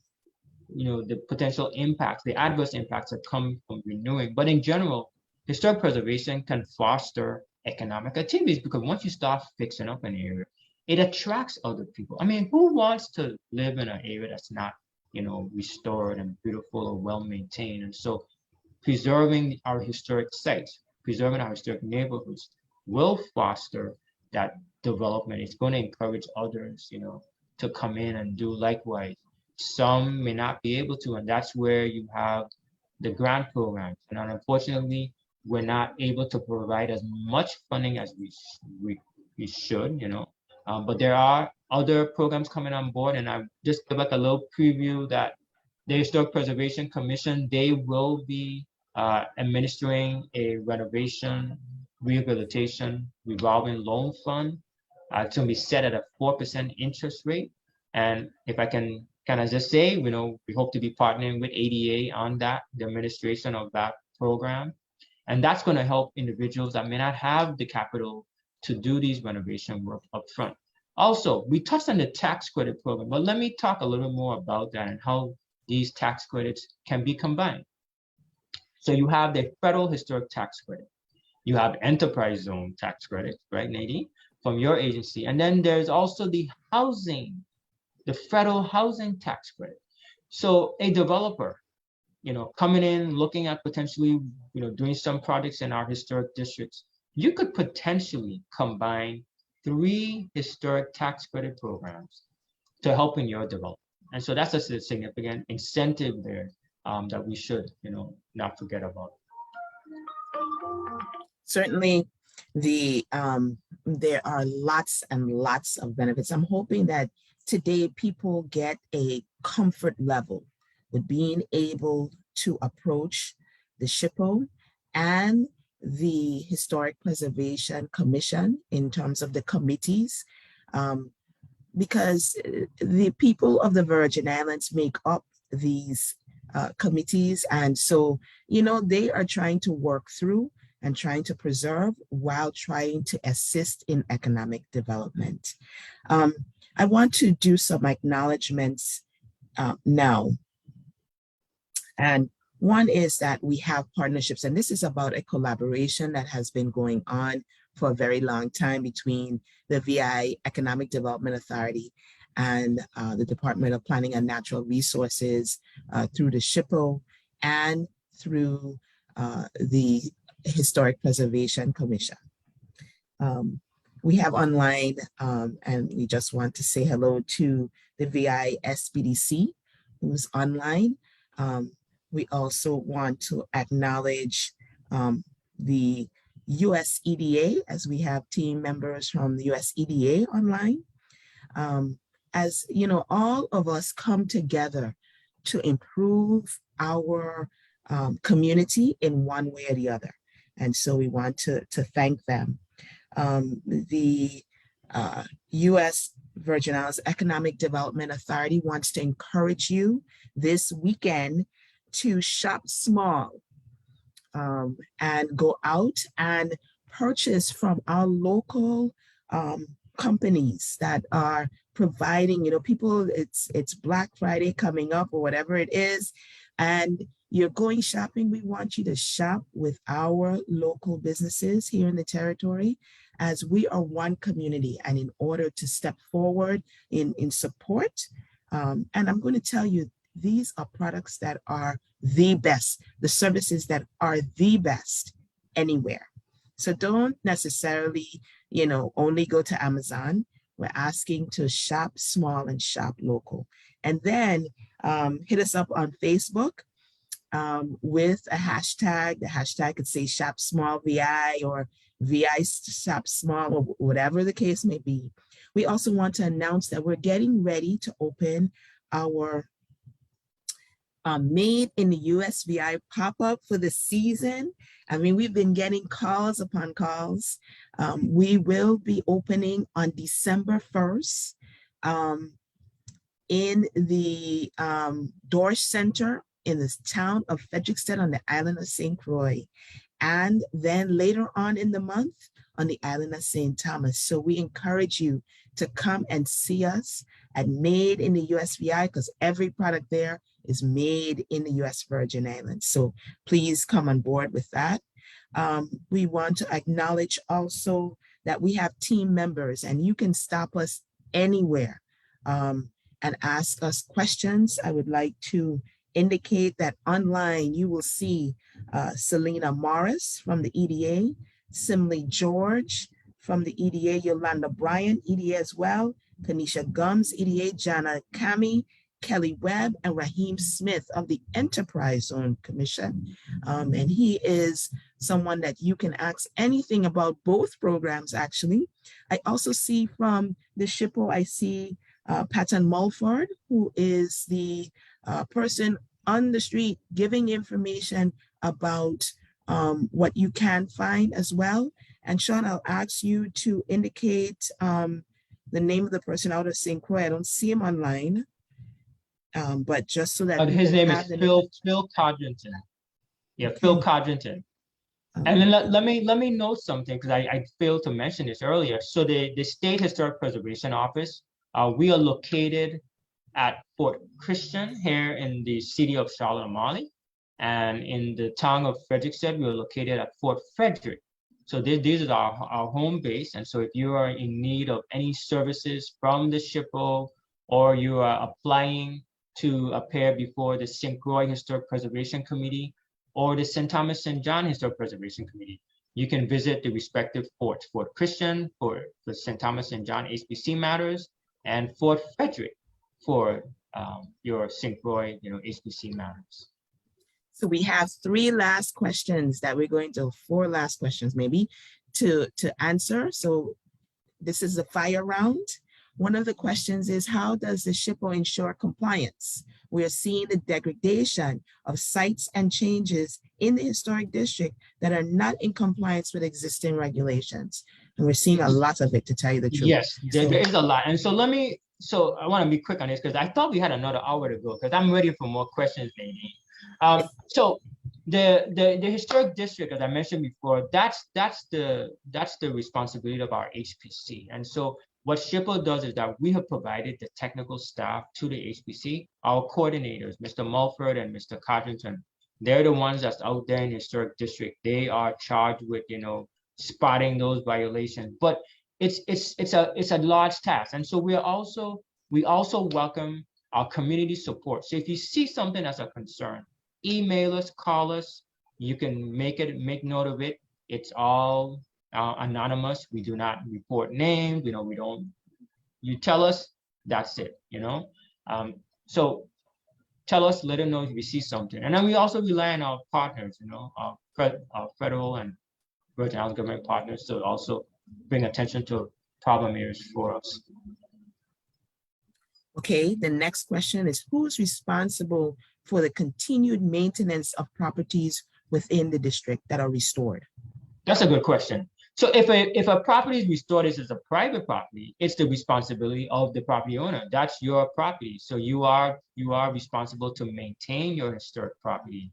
you know, the potential impacts, the adverse impacts that come from renewing. But in general, historic preservation can foster economic activities, because once you start fixing up an area, it attracts other people. I mean, who wants to live in an area that's not, you know, restored and beautiful or well maintained? And so preserving our historic sites, preserving our historic neighborhoods will foster that development. It's going to encourage others, you know, to come in and do likewise. Some may not be able to, and that's where you have the grant programs. And unfortunately, we're not able to provide as much funding as we should, you know. But there are other programs coming on board, and I just give like a little preview that the Historic Preservation Commission, they will be administering a renovation rehabilitation revolving loan fund. It's going to be set at a 4% interest rate. And if I can kind of just say, you know, we hope to be partnering with ADA on that, the administration of that program. And that's going to help individuals that may not have the capital to do these renovation work up front. Also, we touched on the tax credit program, but let me talk a little more about that and how these tax credits can be combined. So you have the federal historic tax credit. You have enterprise zone tax credit, right, Nadine, from your agency. And then there's also the housing, the federal housing tax credit. So a developer, you know, coming in, looking at potentially, you know, doing some projects in our historic districts, you could potentially combine 3 historic tax credit programs to help in your development. And so that's a significant incentive there that we should, you know, not forget about. Certainly, there are lots and lots of benefits. I'm hoping that today people get a comfort level with being able to approach the SHPO and the Historic Preservation Commission in terms of the committees, because the people of the Virgin Islands make up these committees. And so, you know, they are trying to work through and trying to preserve while trying to assist in economic development. I want to do some acknowledgements now. And one is that we have partnerships, and this is about a collaboration that has been going on for a very long time between the VI Economic Development Authority and the Department of Planning and Natural Resources through the SHPO and through the Historic Preservation Commission. we have online, and we just want to say hello to the VI SPDC, who's online. We also want to acknowledge the US EDA, as we have team members from the US EDA online. As you know, all of us come together to improve our community in one way or the other. And so we want to thank them. The U.S. Virgin Islands Economic Development Authority wants to encourage you this weekend to shop small and go out and purchase from our local companies that are providing, you know, people, it's Black Friday coming up or whatever it is, and you're going shopping. We want you to shop with our local businesses here in the territory, as we are one community, and in order to step forward in support. And I'm going to tell you, these are products that are the best, the services that are the best anywhere. So don't necessarily, you know, only go to Amazon. We're asking to shop small and shop local. And then hit us up on Facebook with a hashtag. The hashtag could say Shop Small VI or VI Shop Small, or whatever the case may be. We also want to announce that we're getting ready to open our Made in the US VI pop-up for the season. I mean, we've been getting calls upon calls. We will be opening on December 1st in the Dorsch Center in the town of Frederiksted on the island of St. Croix. And then later on in the month on the island of St. Thomas. So we encourage you to come and see us at Made in the US VI, because every product there is made in the US Virgin Islands. So please come on board with that. We want to acknowledge also that we have team members, and you can stop us anywhere and ask us questions. I would like to indicate that online you will see Selena Morris from the EDA, Simley George from the EDA, Yolanda Bryan, EDA as well, Kanisha Gums, EDA, Jana Kami, Kelly Webb, and Raheem Smith of the Enterprise Zone Commission. And he is someone that you can ask anything about both programs, actually. I also see from the SHPO, I see Patton Mulford, who is the person on the street giving information about what you can find as well. And Sean, I'll ask you to indicate the name of the person out of St. Croix. I don't see him online. But just so that his name is Phil Codrington. Yeah, okay. Phil Codrington. And then let me know something, because I failed to mention this earlier. So the State Historic Preservation Office, we are located at Fort Christian here in the city of Charlotte Amalie, and in the town of Frederiksted, we are located at Fort Frederick. So this is our home base. And so if you are in need of any services from the SHPO, or you are applying to appear before the St. Croix Historic Preservation Committee or the St. Thomas St. John Historic Preservation Committee, you can visit the respective forts, Fort Christian for the St. Thomas St. John HPC matters, and Fort Frederick for your St. Croix, HPC matters. So we have four last questions maybe to answer. So this is a fire round. One of the questions is, how does the SHPO ensure compliance? We are seeing the degradation of sites and changes in the historic district that are not in compliance with existing regulations. And we're seeing a lot of it, to tell you the truth. Yes, there is a lot. And so I want to be quick on this, because I thought we had another hour to go, because I'm ready for more questions, maybe. So the historic district, as I mentioned before, that's the responsibility of our HPC. And so what SHPO does is that we have provided the technical staff to the HPC, our coordinators, Mr. Mulford and Mr. Codrington. They're the ones that's out there in the historic district. They are charged with, spotting those violations. But it's a large task. And so we also welcome our community support. So if you see something that's a concern, email us, call us. You can make note of it. It's all anonymous. We do not report names. You know, we don't. You tell us, that's it. You know, so tell us, let them know if we see something, and then we also rely on our partners. You know, our federal and Virgin Islands government partners to also bring attention to problem areas for us. Okay, the next question is, who's responsible for the continued maintenance of properties within the district that are restored? That's a good question. So if a property is restored as a private property, it's the responsibility of the property owner. That's your property. So you are responsible to maintain your historic property.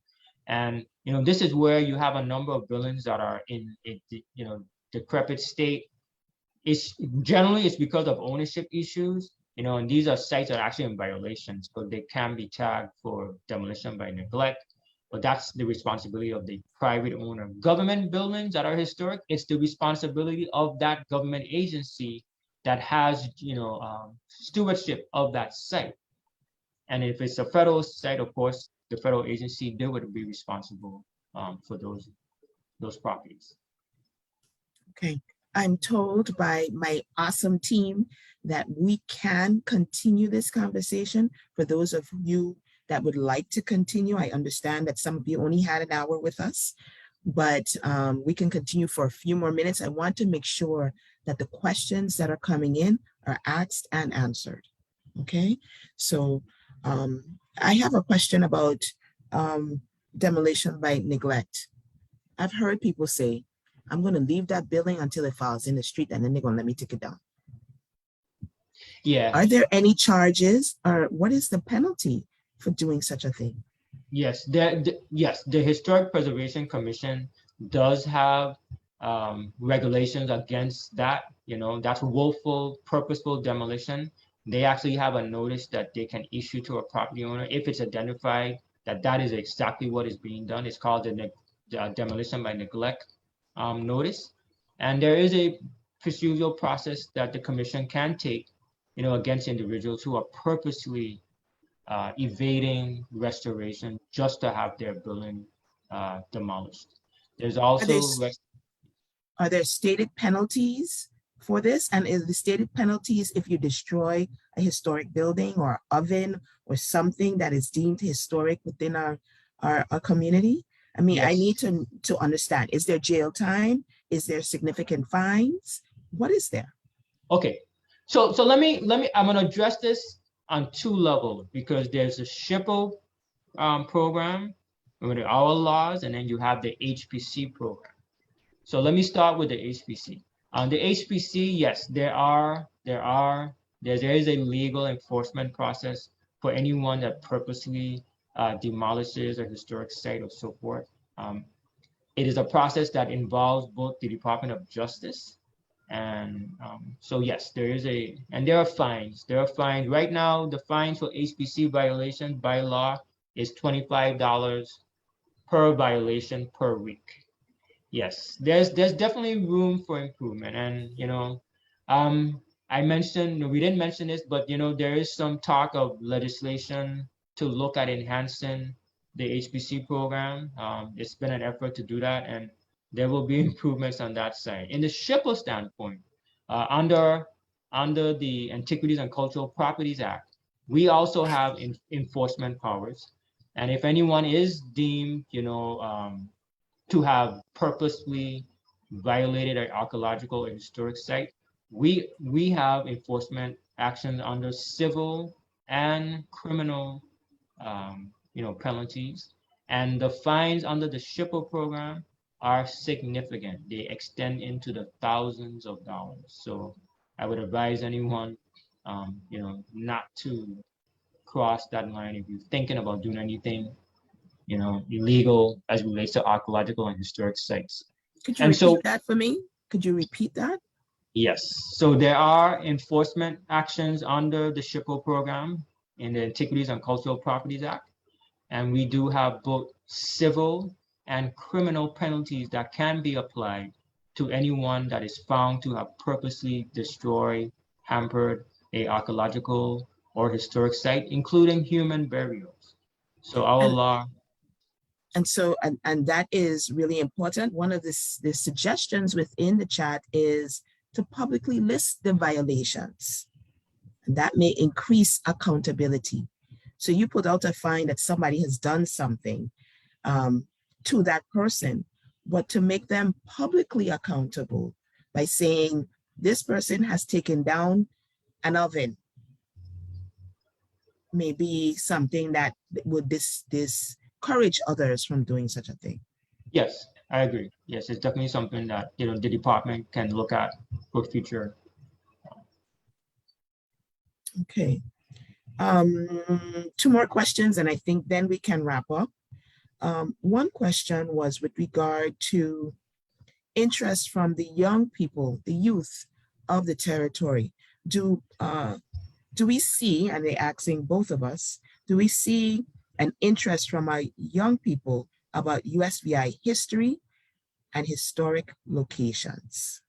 And you know, this is where you have a number of buildings that are in you know, decrepit state. It's generally because of ownership issues. You know, and these are sites that are actually in violations, but they can be tagged for demolition by neglect. But that's the responsibility of the private owner. Government buildings that are historic, it's the responsibility of that government agency that has, you know, stewardship of that site. And if it's a federal site, of course, the federal agency, they would be responsible for those properties. Okay, I'm told by my awesome team that we can continue this conversation. For those of you that would like to continue, I understand that some of you only had an hour with us, but we can continue for a few more minutes. I want to make sure that the questions that are coming in are asked and answered. Okay, so I have a question about demolition by neglect. I've heard people say, I'm going to leave that building until it falls in the street and then they're going to let me take it down. Yeah. Are there any charges, or what is the penalty for doing such a thing? Yes, the Historic Preservation Commission does have regulations against that. You know, that's willful, purposeful demolition. They actually have a notice that they can issue to a property owner if it's identified that that is exactly what is being done. It's called the demolition by neglect notice. And there is a procedural process that the commission can take, you know, against individuals who are purposely evading restoration just to have their building demolished. There's also are there stated penalties for this? And is the stated penalties if you destroy a historic building or oven or something that is deemed historic within our community? I mean, yes. I need to understand, is there jail time? Is there significant fines? What is there? Okay, so let me, I'm gonna address this on two levels, because there's a SHPO program with our laws, and then you have the HPC program. So let me start with the HPC. On the HPC, yes, there is a legal enforcement process for anyone that purposely demolishes a historic site or so forth. It is a process that involves both the Department of Justice and so yes, there are fines. There are fines. Right now, the fines for HPC violations by law is $25 per violation per week. Yes, there's definitely room for improvement. And you know, I mentioned, we didn't mention this, but you know, there is some talk of legislation to look at enhancing the HPC program. It's been an effort to do that, and there will be improvements on that side. In the SHPO standpoint, under the Antiquities and Cultural Properties Act, we also have enforcement powers. And if anyone is deemed, you know, to have purposely violated an archaeological or historic site, we have enforcement actions under civil and criminal, you know, penalties. And the fines under the SHPO program are significant. They extend into the thousands of dollars. So I would advise anyone, you know, not to cross that line if you're thinking about doing anything, you know, illegal as relates to archaeological and historic sites. Could you repeat that for me? Could you repeat that? Yes. So there are enforcement actions under the SHPO program in the Antiquities and Cultural Properties Act. And we do have both civil and criminal penalties that can be applied to anyone that is found to have purposely destroyed, hampered an archaeological or historic site, including human burials. So our law. And so, and that is really important. One of the suggestions within the chat is to publicly list the violations. And that may increase accountability. So you put out a fine that somebody has done something to that person, but to make them publicly accountable by saying, this person has taken down an oven, may be something that would discourage others from doing such a thing. Yes, I agree. Yes, it's definitely something that, you know, the department can look at for future. Okay. 2 more questions, and I think then we can wrap up. One question was with regard to interest from the young people, the youth of the territory. Do we see, and they're asking both of us, do we see an interest from our young people about USVI history and historic locations?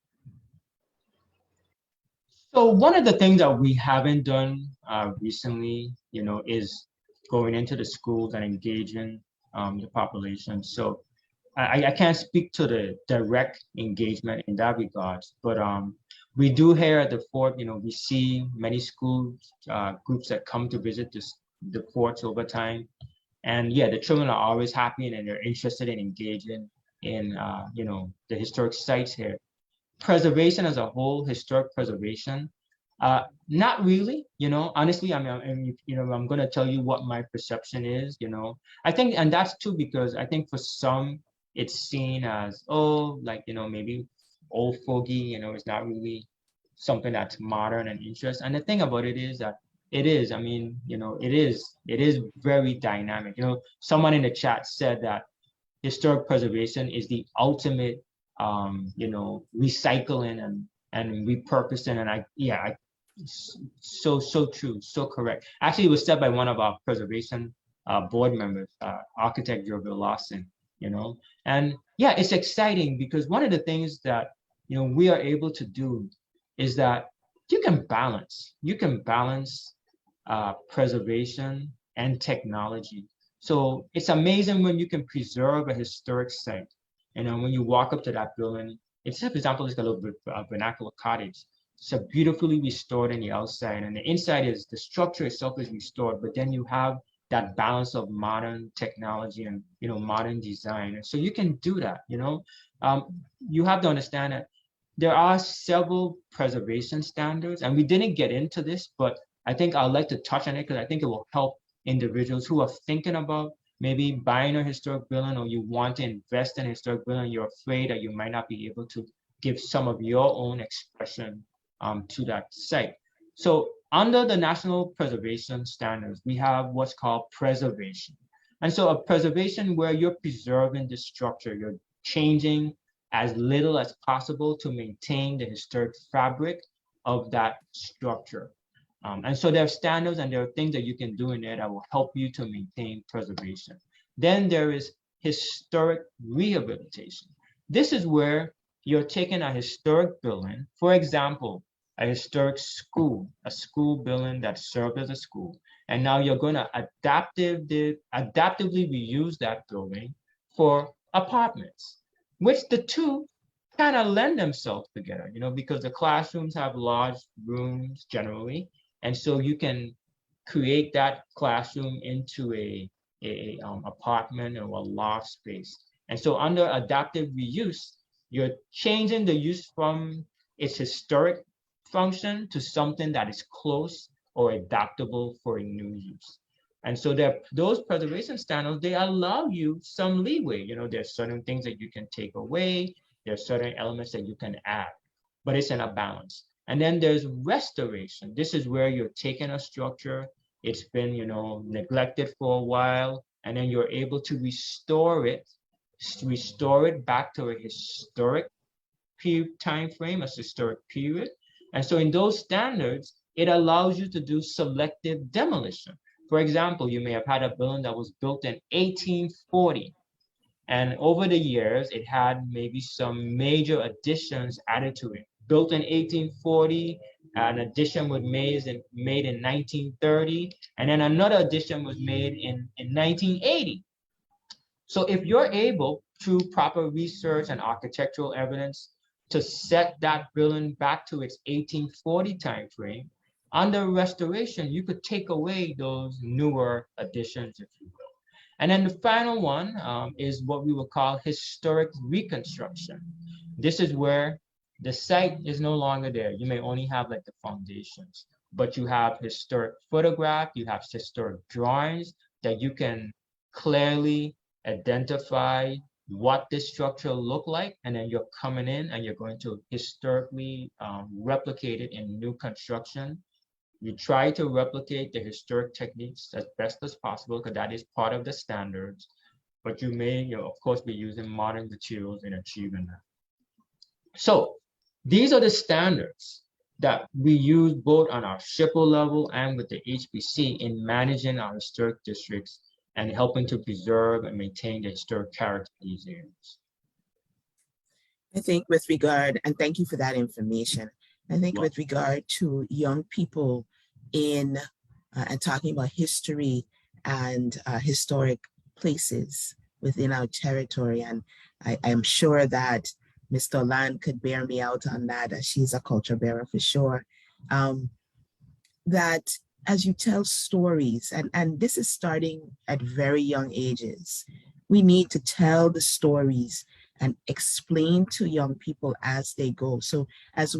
So one of the things that we haven't done recently, you know, is going into the schools and engaging the population. So I can't speak to the direct engagement in that regard, but we do here at the fort, you know, we see many school groups that come to visit the forts over time. And yeah, the children are always happy and they're interested in engaging in, you know, the historic sites here. Preservation as a whole, historic preservation, not really, you know, honestly, I mean, you know, I'm going to tell you what my perception is, you know, I think, and that's too, because I think for some, it's seen as, oh, like, you know, maybe old fogey, you know, it's not really something that's modern and interest. And the thing about it is that it is, I mean, you know, it is very dynamic. You know, someone in the chat said that historic preservation is the ultimate, you know, recycling and repurposing. And so true, so correct. Actually, it was said by one of our preservation board members, architect Jerville Lawson, you know. And yeah, it's exciting because one of the things that, you know, we are able to do is that you can balance preservation and technology. So it's amazing when you can preserve a historic site. And then when you walk up to that building, it's, for example, it's got a little vernacular cottage. So beautifully restored on the outside, and the inside is, the structure itself is restored, but then you have that balance of modern technology and, you know, modern design. And so you can do that, you know. You have to understand that there are several preservation standards, and we didn't get into this, but I think I'd like to touch on it because I think it will help individuals who are thinking about maybe buying a historic building, or you want to invest in a historic building, you're afraid that you might not be able to give some of your own expression to that site. So under the National Preservation Standards, we have what's called preservation. And so a preservation where you're preserving the structure, you're changing as little as possible to maintain the historic fabric of that structure. And so there are standards and there are things that you can do in there that will help you to maintain preservation. Then there is historic rehabilitation. This is where you're taking a historic building, for example, a historic school, a school building that served as a school, and now you're going to adaptively reuse that building for apartments, which the two kind of lend themselves together, you know, because the classrooms have large rooms generally, and so you can create that classroom into a apartment or a loft space. And so under adaptive reuse, you're changing the use from its historic function to something that is close or adaptable for a new use. And so those preservation standards, they allow you some leeway. You know, there's certain things that you can take away, there's certain elements that you can add, but it's in a balance. And then there's restoration. This is where you're taking a structure, it's been, you know, neglected for a while, and then you're able to restore it back to a historic time frame, a historic period. And so in those standards, it allows you to do selective demolition. For example, you may have had a building that was built in 1840. And over the years, it had maybe some major additions added to it. Built in 1840, an addition was made in 1930, and then another addition was made in 1980. So if you're able, through proper research and architectural evidence, to set that building back to its 1840 timeframe, under restoration, you could take away those newer additions, if you will. And then the final one is what we would call historic reconstruction. This is where the site is no longer there. You may only have like the foundations, but you have historic photograph, you have historic drawings that you can clearly identify what this structure looked like, and then you're coming in and you're going to historically replicate it in new construction. You try to replicate the historic techniques as best as possible, because that is part of the standards, but you may, of course, be using modern materials in achieving that. So these are the standards that we use both on our SHPO level and with the HPC in managing our historic districts and helping to preserve and maintain the historic character of these areas. I think with regard, and thank you for that information, I think with regard to young people in and talking about history and historic places within our territory, and I am sure that Mr. Land could bear me out on that, as she's a culture bearer for sure, that as you tell stories, and this is starting at very young ages, we need to tell the stories and explain to young people as they go. So as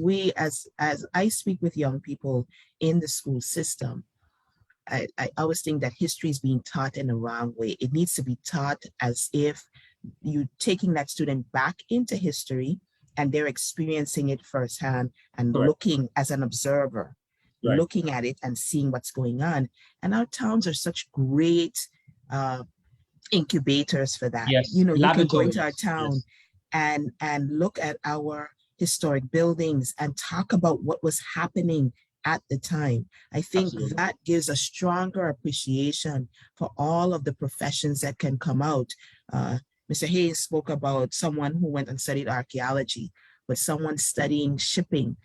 I speak with young people in the school system, I always think that history is being taught in the wrong way. It needs to be taught as if you're taking that student back into history and they're experiencing it firsthand and Correct. Looking as an observer, right. Looking at it and seeing what's going on. And our towns are such great incubators for that. Yes. You can go into our town, yes, and look at our historic buildings and talk about what was happening at the time. I think Absolutely. That gives a stronger appreciation for all of the professions that can come out. Mr. Hayes spoke about someone who went and studied archaeology, but someone studying shipping,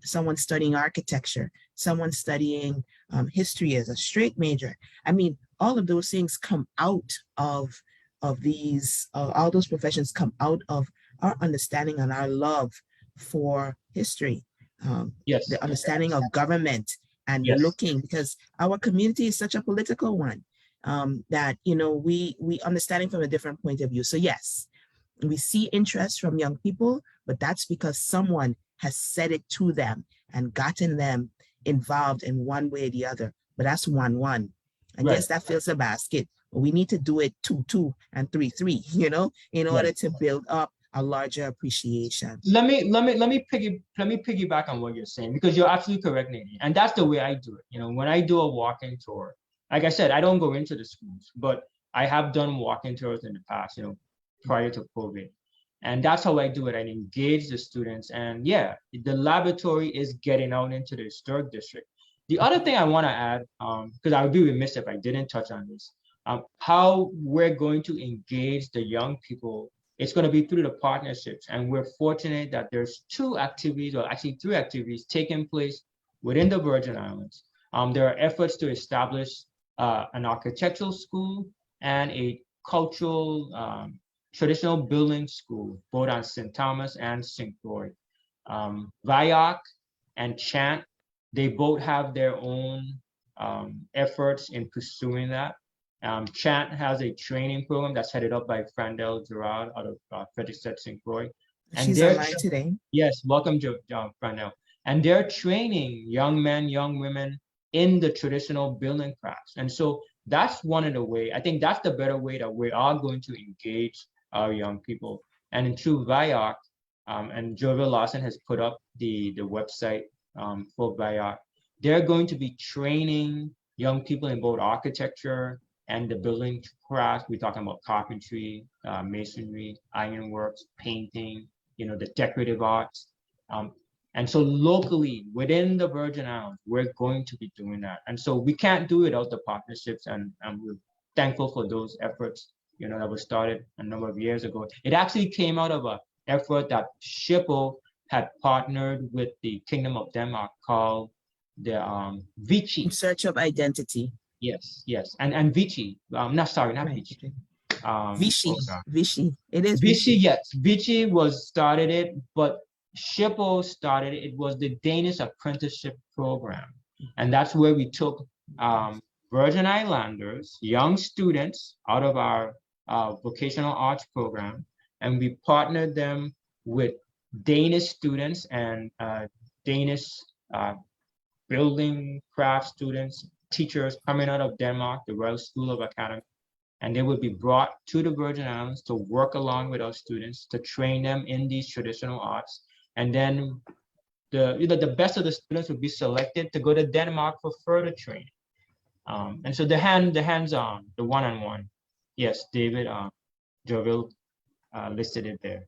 someone studying architecture, someone studying history as a straight major. I mean, all of those things come out of these, all those professions come out of our understanding and our love for history. Yes. The understanding of government and yes. Looking, because our community is such a political one, that, we understanding from a different point of view. So yes, we see interest from young people, but that's because someone has said it to them and gotten them involved in one way or the other. But that's 1-1. And yes, that fills a basket. But we need to do it 2-2 and 3-3, in order to build up a larger appreciation. Let me piggyback on what you're saying, because you're absolutely correct, Nadine. And that's the way I do it. When I do a walking tour, like I said, I don't go into the schools, but I have done walking tours in the past, prior to COVID. And that's how I do it. I engage the students. And yeah, the laboratory is getting out into the historic district. The other thing I want to add, because I would be remiss if I didn't touch on this, how we're going to engage the young people. It's going to be through the partnerships. And we're fortunate that there's 2 activities, or actually 3 activities taking place within the Virgin Islands. There are efforts to establish an architectural school and a cultural traditional building school, both on St. Thomas and St. Croix. VIOC and CHANT, they both have their own efforts in pursuing that. CHANT has a training program that's headed up by Frandel Gerard out of Frederick St. Croix. And she's online today. Yes, welcome, Frandel. And they're training young men, young women in the traditional building crafts. And so that's one of the ways, I think that's the better way that we are going to engage our young people. And through VIOC, and Jovial Lawson has put up the website for VIOC, they're going to be training young people in both architecture and the building crafts. We're talking about carpentry, masonry, ironworks, painting, the decorative arts. And so locally within the Virgin Islands, we're going to be doing that. And so we can't do it without the partnerships, and we're thankful for those efforts, that was started a number of years ago. It actually came out of an effort that SHPO had partnered with the Kingdom of Denmark called the Vichy. In Search of Identity. Yes. And Vichy, not right. Vichy. Vichy, oh God. Vichy. It is Vichy, Vichy. yes, Vichy was started it, but SHPO started it. It was the Danish apprenticeship program, and that's where we took Virgin Islanders, young students out of our vocational arts program, and we partnered them with Danish students and Danish building craft students, teachers coming out of Denmark, the Royal School of Academy, and they would be brought to the Virgin Islands to work along with our students to train them in these traditional arts. And then the best of the students would be selected to go to Denmark for further training. And so the hands-on, the one-on-one, yes, David Jovill listed it there.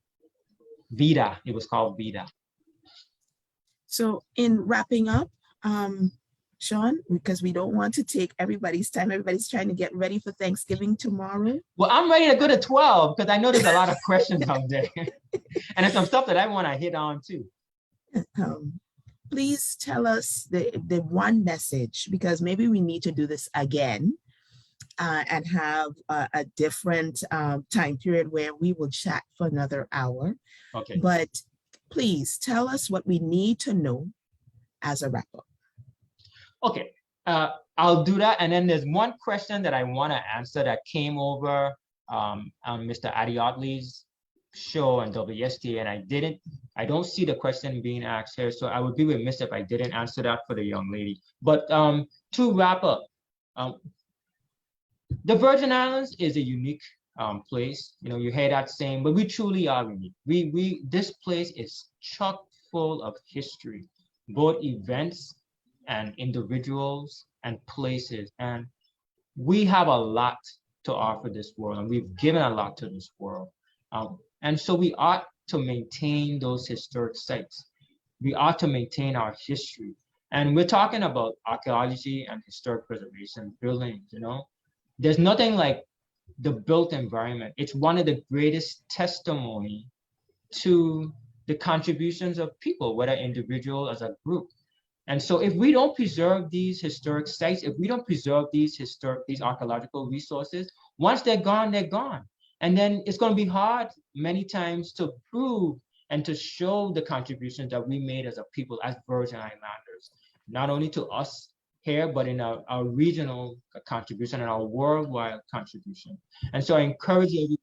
VIEDA, it was called VIEDA. So in wrapping up, Sean, because we don't want to take everybody's time. Everybody's trying to get ready for Thanksgiving tomorrow. Well, I'm ready to go to 12 because I know there's a lot of questions out there. And there's some stuff that I want to hit on too. Please tell us the one message, because maybe we need to do this again and have a different time period where we will chat for another hour. Okay. But please tell us what we need to know as a wrap-up. Okay, I'll do that. And then there's one question that I want to answer that came over on Mr. Adiotley's show on WST, and I don't see the question being asked here, so I would be remiss if I didn't answer that for the young lady. But to wrap up, the Virgin Islands is a unique place. You know, you hear that saying, but we truly are unique. This place is chock full of history, both events and individuals and places. And we have a lot to offer this world, and we've given a lot to this world. And so we ought to maintain those historic sites. We ought to maintain our history. And we're talking about archaeology and historic preservation buildings, you know. There's nothing like the built environment. It's one of the greatest testimony to the contributions of people, whether individual as a group. And so if we don't preserve these historic sites, if we don't preserve these archaeological resources, once they're gone, they're gone. And then it's going to be hard many times to prove and to show the contributions that we made as a people, as Virgin Islanders, not only to us here, but in our regional contribution and our worldwide contribution. And so I encourage you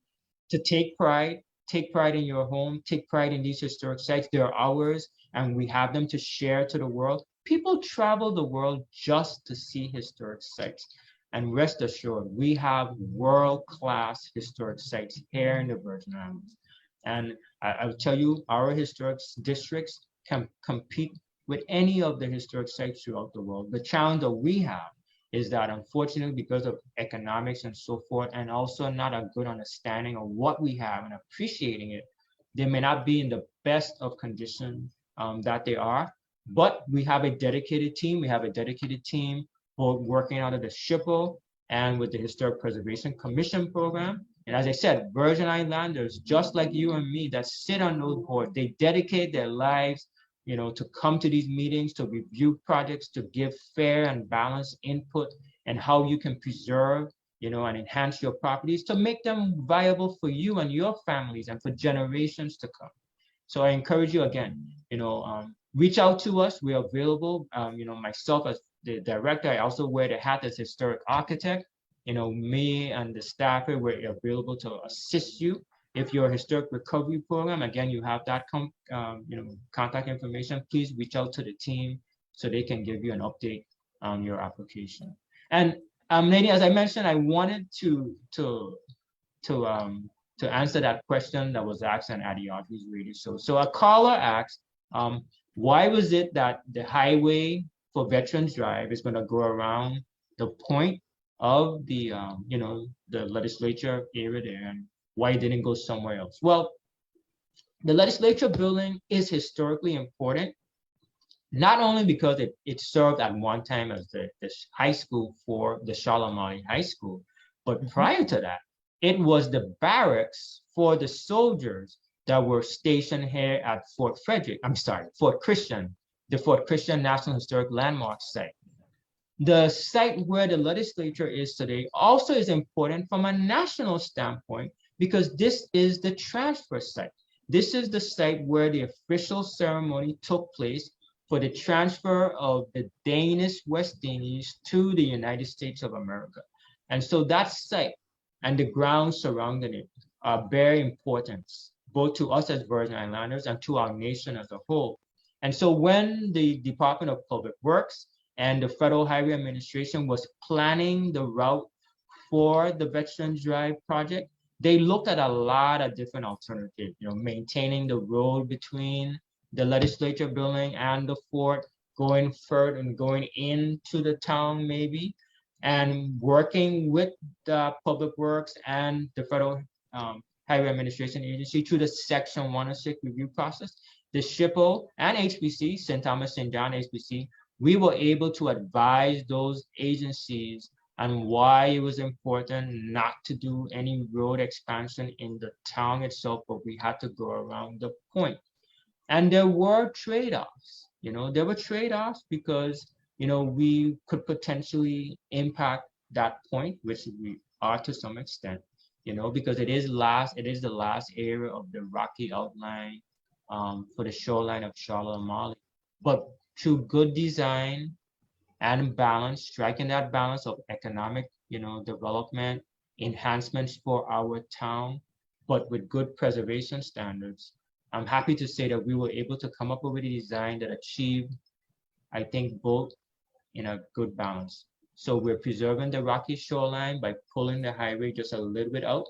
to take pride in your home, take pride in these historic sites. They're ours, and we have them to share to the world. People travel the world just to see historic sites. And rest assured, we have world-class historic sites here in the Virgin Islands. And I will tell you, our historic districts can compete with any of the historic sites throughout the world. The challenge that we have is that, unfortunately, because of economics and so forth, and also not a good understanding of what we have and appreciating it, they may not be in the best of condition that they are. But we have a dedicated team. We have a dedicated team for working out of the SHPO and with the Historic Preservation Commission program. And as I said, Virgin Islanders, just like you and me, that sit on those boards, they dedicate their lives, you know, to come to these meetings, to review projects, to give fair and balanced input and how you can preserve, you know, and enhance your properties to make them viable for you and your families and for generations to come. So I encourage you again, you know, reach out to us. We are available. You know, myself as the director, I also wear the hat as historic architect. You know, me and the staff here, we're available to assist you. If you're a historic recovery program, again, you have that you know, contact information. Please reach out to the team so they can give you an update on your application. And lady, as I mentioned, I wanted to answer that question that was asked on Adiotley's radio show. So a caller asked, why was it that the highway for Veterans Drive is going to go around the point of the you know, the legislature area there, and why it didn't go somewhere else? Well, the legislature building is historically important, not only because it served at one time as the high school for the Charlemagne High School, but prior to that, it was the barracks for the soldiers that were stationed here at Fort Christian, the Fort Christian National Historic Landmark site. The site where the legislature is today also is important from a national standpoint because this is the transfer site. This is the site where the official ceremony took place for the transfer of the Danish West Indies to the United States of America. And so that site and the grounds surrounding it are very important, both to us as Virgin Islanders and to our nation as a whole. And so when the Department of Public Works and the Federal Highway Administration was planning the route for the Veterans Drive project, they looked at a lot of different alternatives, maintaining the road between the legislature building and the fort, going further and going into the town maybe, and working with the Public Works and the Federal Highway Administration Agency through the Section 106 review process. The SHPO and HPC, St. Thomas St. John HPC, we were able to advise those agencies on why it was important not to do any road expansion in the town itself, but we had to go around the point. And there were trade-offs, there were trade-offs because, we could potentially impact that point, which we are to some extent, because it is the last area of the rocky outline for the shoreline of Charlotte and Mali. But through good design and balance, striking that balance of economic, development, enhancements for our town, but with good preservation standards, I'm happy to say that we were able to come up with a design that achieved, I think, both in a good balance. So we're preserving the rocky shoreline by pulling the highway just a little bit out,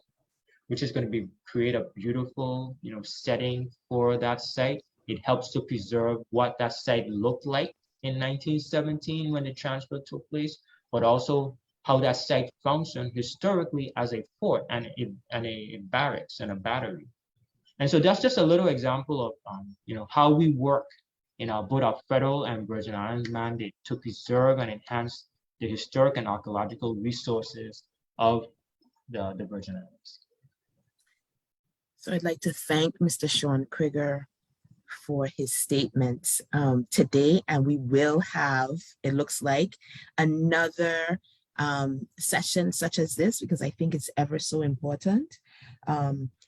which is going to create a beautiful, setting for that site. It helps to preserve what that site looked like in 1917 when the transfer took place, but also how that site functioned historically as a fort and a barracks and a battery. And so that's just a little example of how we work in both our federal and Virgin Islands mandate to preserve and enhance the historic and archaeological resources of the Virgin Islands. So I'd like to thank Mr. Sean Krigger for his statements today, and we will have, it looks like, another session such as this, because I think it's ever so important.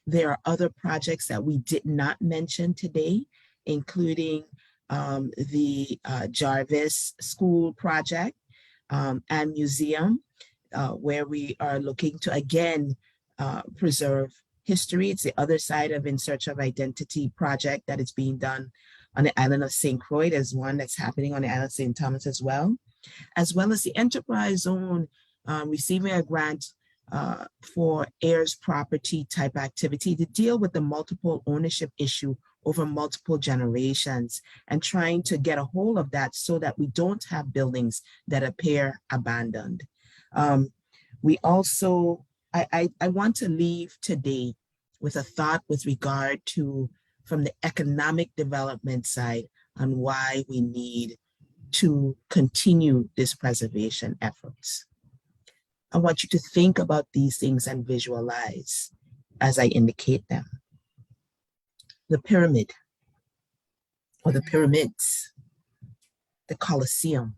There are other projects that we did not mention today, including the Jarvis School project and museum, where we are looking to again preserve history. It's the other side of In Search of Identity project that is being done on the island of St. Croix. There's one that's happening on the island of St. Thomas as well as the enterprise zone receiving a grant for heirs property type activity to deal with the multiple ownership issue over multiple generations and trying to get a hold of that so that we don't have buildings that appear abandoned. We also, I want to leave today with a thought with regard to, from the economic development side, on why we need to continue this preservation efforts. I want you to think about these things and visualize as I indicate them. The pyramid, or the pyramids, the Colosseum,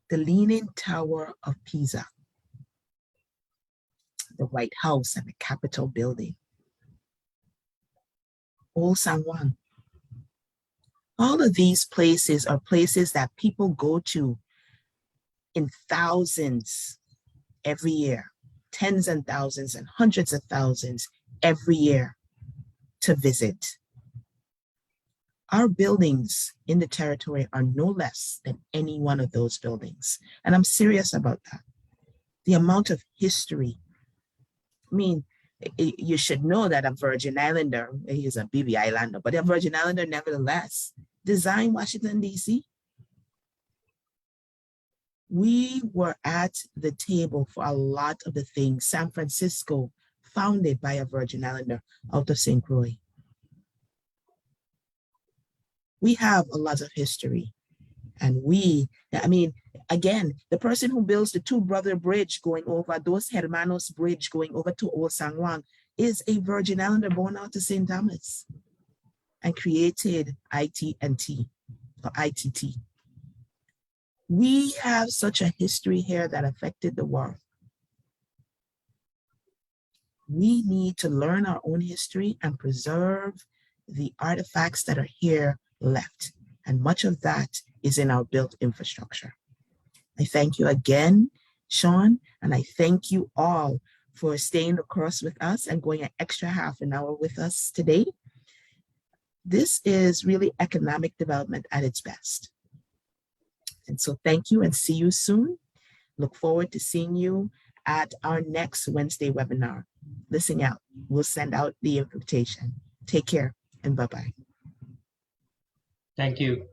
the Leaning Tower of Pisa, the White House and the Capitol building, Old San Juan. All of these places are places that people go to in thousands every year, tens and thousands and hundreds of thousands every year to visit. Our buildings in the territory are no less than any one of those buildings. And I'm serious about that. The amount of history. I mean, you should know that a Virgin Islander, he's a BB Islander, but a Virgin Islander nevertheless designed Washington, D.C. We were at the table for a lot of the things. San Francisco, founded by a Virgin Islander out of St. Croix. We have a lot of history. And again, the person who builds the Two Brother Bridge going over, Dos Hermanos Bridge going over to Old San Juan is a Virgin Islander born out of St. Thomas and created IT&T or ITT. We have such a history here that affected the world. We need to learn our own history and preserve the artifacts that are here left. And much of that is in our built infrastructure. I thank you again, Sean, and I thank you all for staying the course with us and going an extra half an hour with us today. This is really economic development at its best. And so thank you and see you soon. Look forward to seeing you at our next Wednesday webinar. Listen out. We'll send out the invitation. Take care and bye-bye. Thank you.